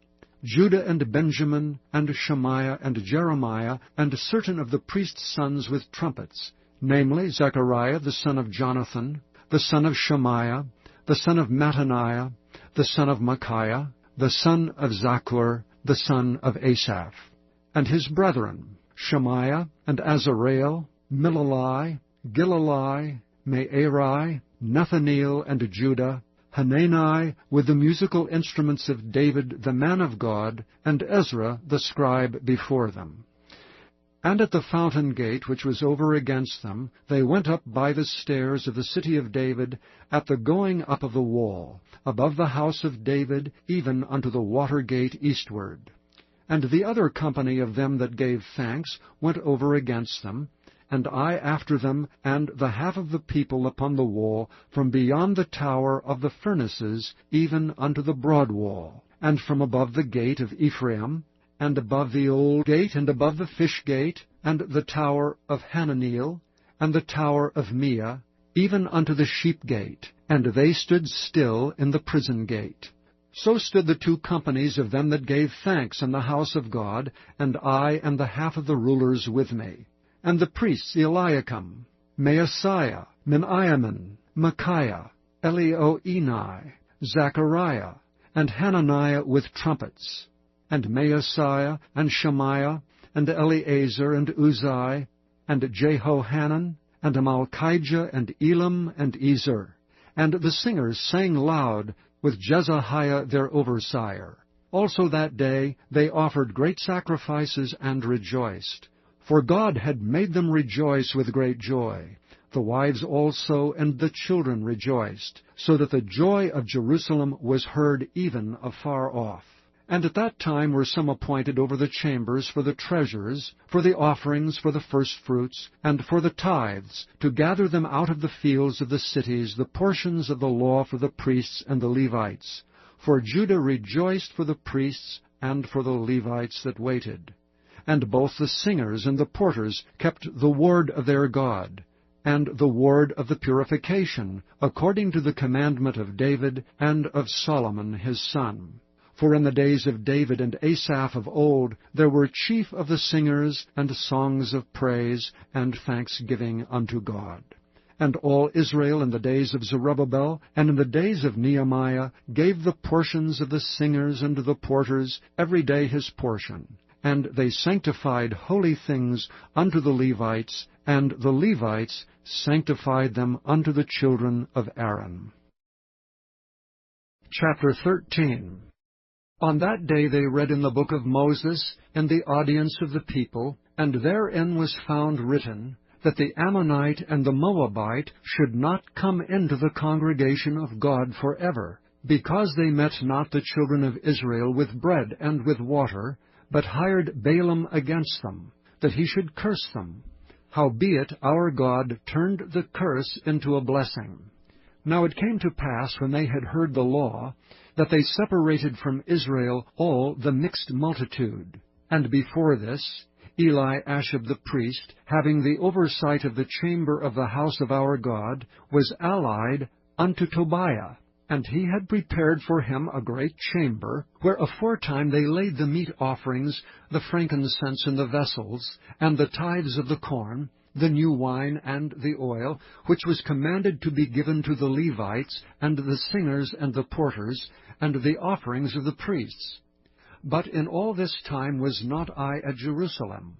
Judah and Benjamin, and Shemaiah, and Jeremiah, and certain of the priests' sons with trumpets, namely Zechariah the son of Jonathan, the son of Shemaiah, the son of Mattaniah, the son of Micaiah, the son of Zaccur, the son of Asaph, and his brethren, Shemaiah, and Azareel, Milalai, Gilalai, Me'erai, Nethaneel, and Judah, Hanani, with the musical instruments of David the man of God, and Ezra the scribe before them. And at the fountain gate which was over against them, they went up by the stairs of the city of David, at the going up of the wall, above the house of David, even unto the water gate eastward. And the other company of them that gave thanks went over against them, and I after them, and the half of the people upon the wall, from beyond the tower of the furnaces, even unto the broad wall, and from above the gate of Ephraim, and above the old gate, and above the fish gate, and the tower of Hananeel, and the tower of Meah, even unto the sheep gate, and they stood still in the prison gate. So stood the 2 companies of them that gave thanks in the house of God, and I and the half of the rulers with me. And the priests Eliakim, Maaseiah, Miniamin, Micaiah, Elioenai, Zechariah, and Hananiah with trumpets, and Maaseiah, and Shemaiah, and Eleazar, and Uzai, and Jehohanan, and Malchijah, and Elam, and Ezer. And the singers sang loud, with Jezahiah their overseer. Also that day they offered great sacrifices and rejoiced. For God had made them rejoice with great joy. The wives also and the children rejoiced, so that the joy of Jerusalem was heard even afar off. And at that time were some appointed over the chambers for the treasures, for the offerings, for the firstfruits, and for the tithes, to gather them out of the fields of the cities, the portions of the law for the priests and the Levites. For Judah rejoiced for the priests and for the Levites that waited. And both the singers and the porters kept the ward of their God, and the ward of the purification, according to the commandment of David and of Solomon his son. For in the days of David and Asaph of old there were chief of the singers, and songs of praise, and thanksgiving unto God. And all Israel in the days of Zerubbabel, and in the days of Nehemiah, gave the portions of the singers and the porters every day his portion. And they sanctified holy things unto the Levites, and the Levites sanctified them unto the children of Aaron. Chapter 13. On that day they read in the book of Moses in the audience of the people, and therein was found written, that the Ammonite and the Moabite should not come into the congregation of God forever, because they met not the children of Israel with bread and with water, but hired Balaam against them, that he should curse them. Howbeit our God turned the curse into a blessing. Now it came to pass, when they had heard the law, that they separated from Israel all the mixed multitude. And before this, Eliashib the priest, having the oversight of the chamber of the house of our God, was allied unto Tobiah. And he had prepared for him a great chamber, where aforetime they laid the meat offerings, the frankincense in the vessels, and the tithes of the corn, the new wine and the oil, which was commanded to be given to the Levites, and the singers and the porters, and the offerings of the priests. But in all this time was not I at Jerusalem.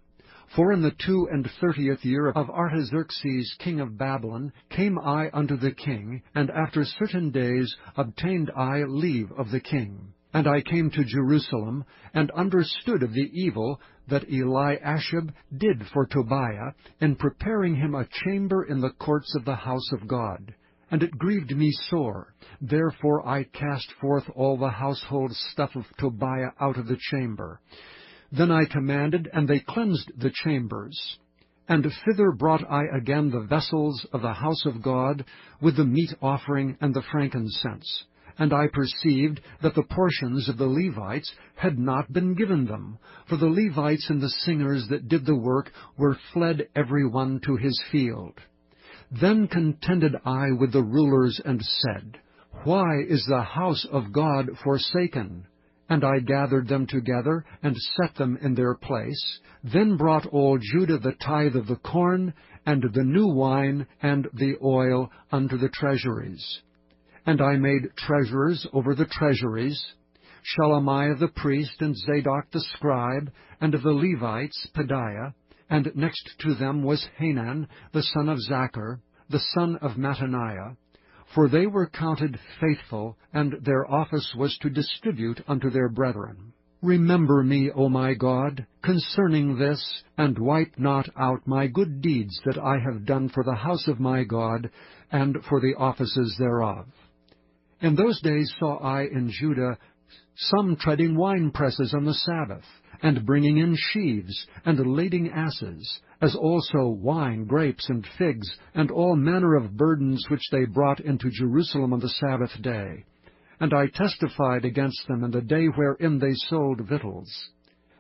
For in the 32nd year of Artaxerxes king of Babylon came I unto the king, and after certain days obtained I leave of the king. And I came to Jerusalem, and understood of the evil that Eliashib did for Tobiah, in preparing him a chamber in the courts of the house of God. And it grieved me sore. Therefore I cast forth all the household stuff of Tobiah out of the chamber. Then I commanded, and they cleansed the chambers. And thither brought I again the vessels of the house of God, with the meat offering and the frankincense. And I perceived that the portions of the Levites had not been given them, for the Levites and the singers that did the work were fled every one to his field. Then contended I with the rulers, and said, Why is the house of God forsaken? And I gathered them together, and set them in their place. Then brought all Judah the tithe of the corn, and the new wine, and the oil unto the treasuries. And I made treasurers over the treasuries, Shelemiah the priest, and Zadok the scribe, and of the Levites Pedaiah, and next to them was Hanan the son of Zachar, the son of Mattaniah, for they were counted faithful, and their office was to distribute unto their brethren. Remember me, O my God, concerning this, and wipe not out my good deeds that I have done for the house of my God, and for the offices thereof. In those days saw I in Judah some treading winepresses on the Sabbath, and bringing in sheaves, and lading asses, as also wine, grapes, and figs, and all manner of burdens which they brought into Jerusalem on the Sabbath day. And I testified against them in the day wherein they sold victuals.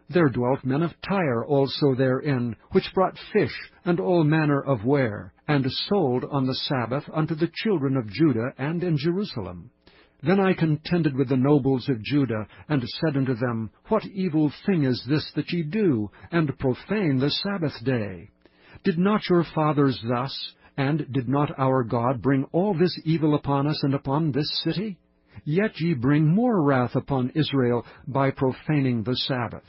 There dwelt men of Tyre also therein, which brought fish, and all manner of ware, and sold on the Sabbath unto the children of Judah and in Jerusalem. Then I contended with the nobles of Judah, and said unto them, What evil thing is this that ye do, and profane the Sabbath day? Did not your fathers thus, and did not our God bring all this evil upon us and upon this city? Yet ye bring more wrath upon Israel by profaning the Sabbath.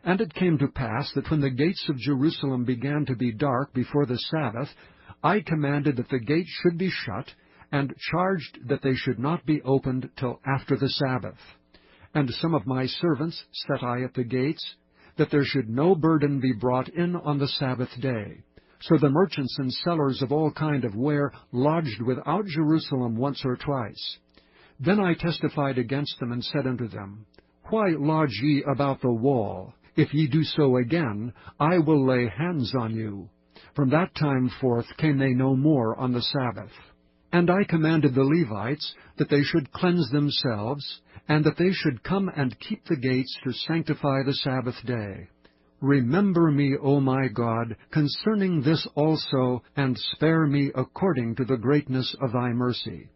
And it came to pass that when the gates of Jerusalem began to be dark before the Sabbath, I commanded that the gates should be shut, and charged that they should not be opened till after the Sabbath. And some of my servants set I at the gates, that there should no burden be brought in on the Sabbath day. So the merchants and sellers of all kind of ware lodged without Jerusalem once or twice. Then I testified against them, and said unto them, Why lodge ye about the wall? If ye do so again, I will lay hands on you. From that time forth came they no more on the Sabbath. And I commanded the Levites that they should cleanse themselves, and that they should come and keep the gates to sanctify the Sabbath day. Remember me, O my God, concerning this also, and spare me according to the greatness of thy mercy.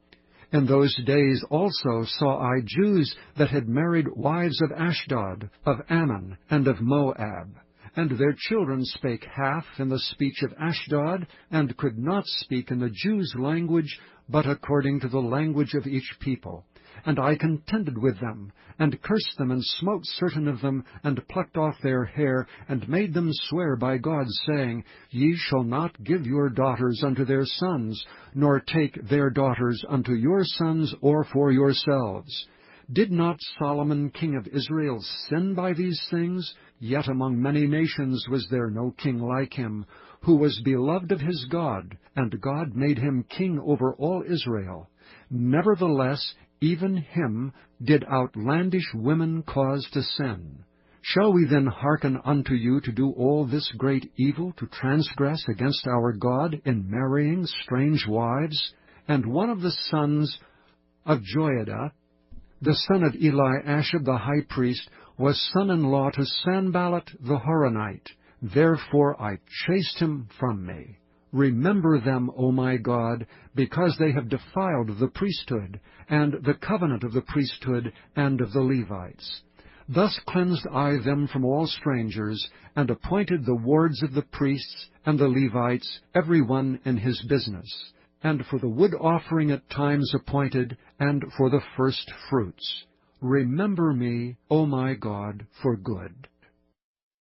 In those days also saw I Jews that had married wives of Ashdod, of Ammon, and of Moab. And their children spake half in the speech of Ashdod, and could not speak in the Jews' language, but according to the language of each people. And I contended with them, and cursed them, and smote certain of them, and plucked off their hair, and made them swear by God, saying, Ye shall not give your daughters unto their sons, nor take their daughters unto your sons, or for yourselves. Did not Solomon king of Israel sin by these things? Yet among many nations was there no king like him, who was beloved of his God, and God made him king over all Israel. Nevertheless, even him did outlandish women cause to sin. Shall we then hearken unto you to do all this great evil, to transgress against our God in marrying strange wives? And one of the sons of Joiada, the son of Eliashib the high priest, was son-in-law to Sanballat the Horonite. Therefore I chased him from me. Remember them, O my God, because they have defiled the priesthood, and the covenant of the priesthood and of the Levites. Thus cleansed I them from all strangers, and appointed the wards of the priests and the Levites, every one in his business, and for the wood offering at times appointed, and for the first fruits. Remember me, O my God, for good.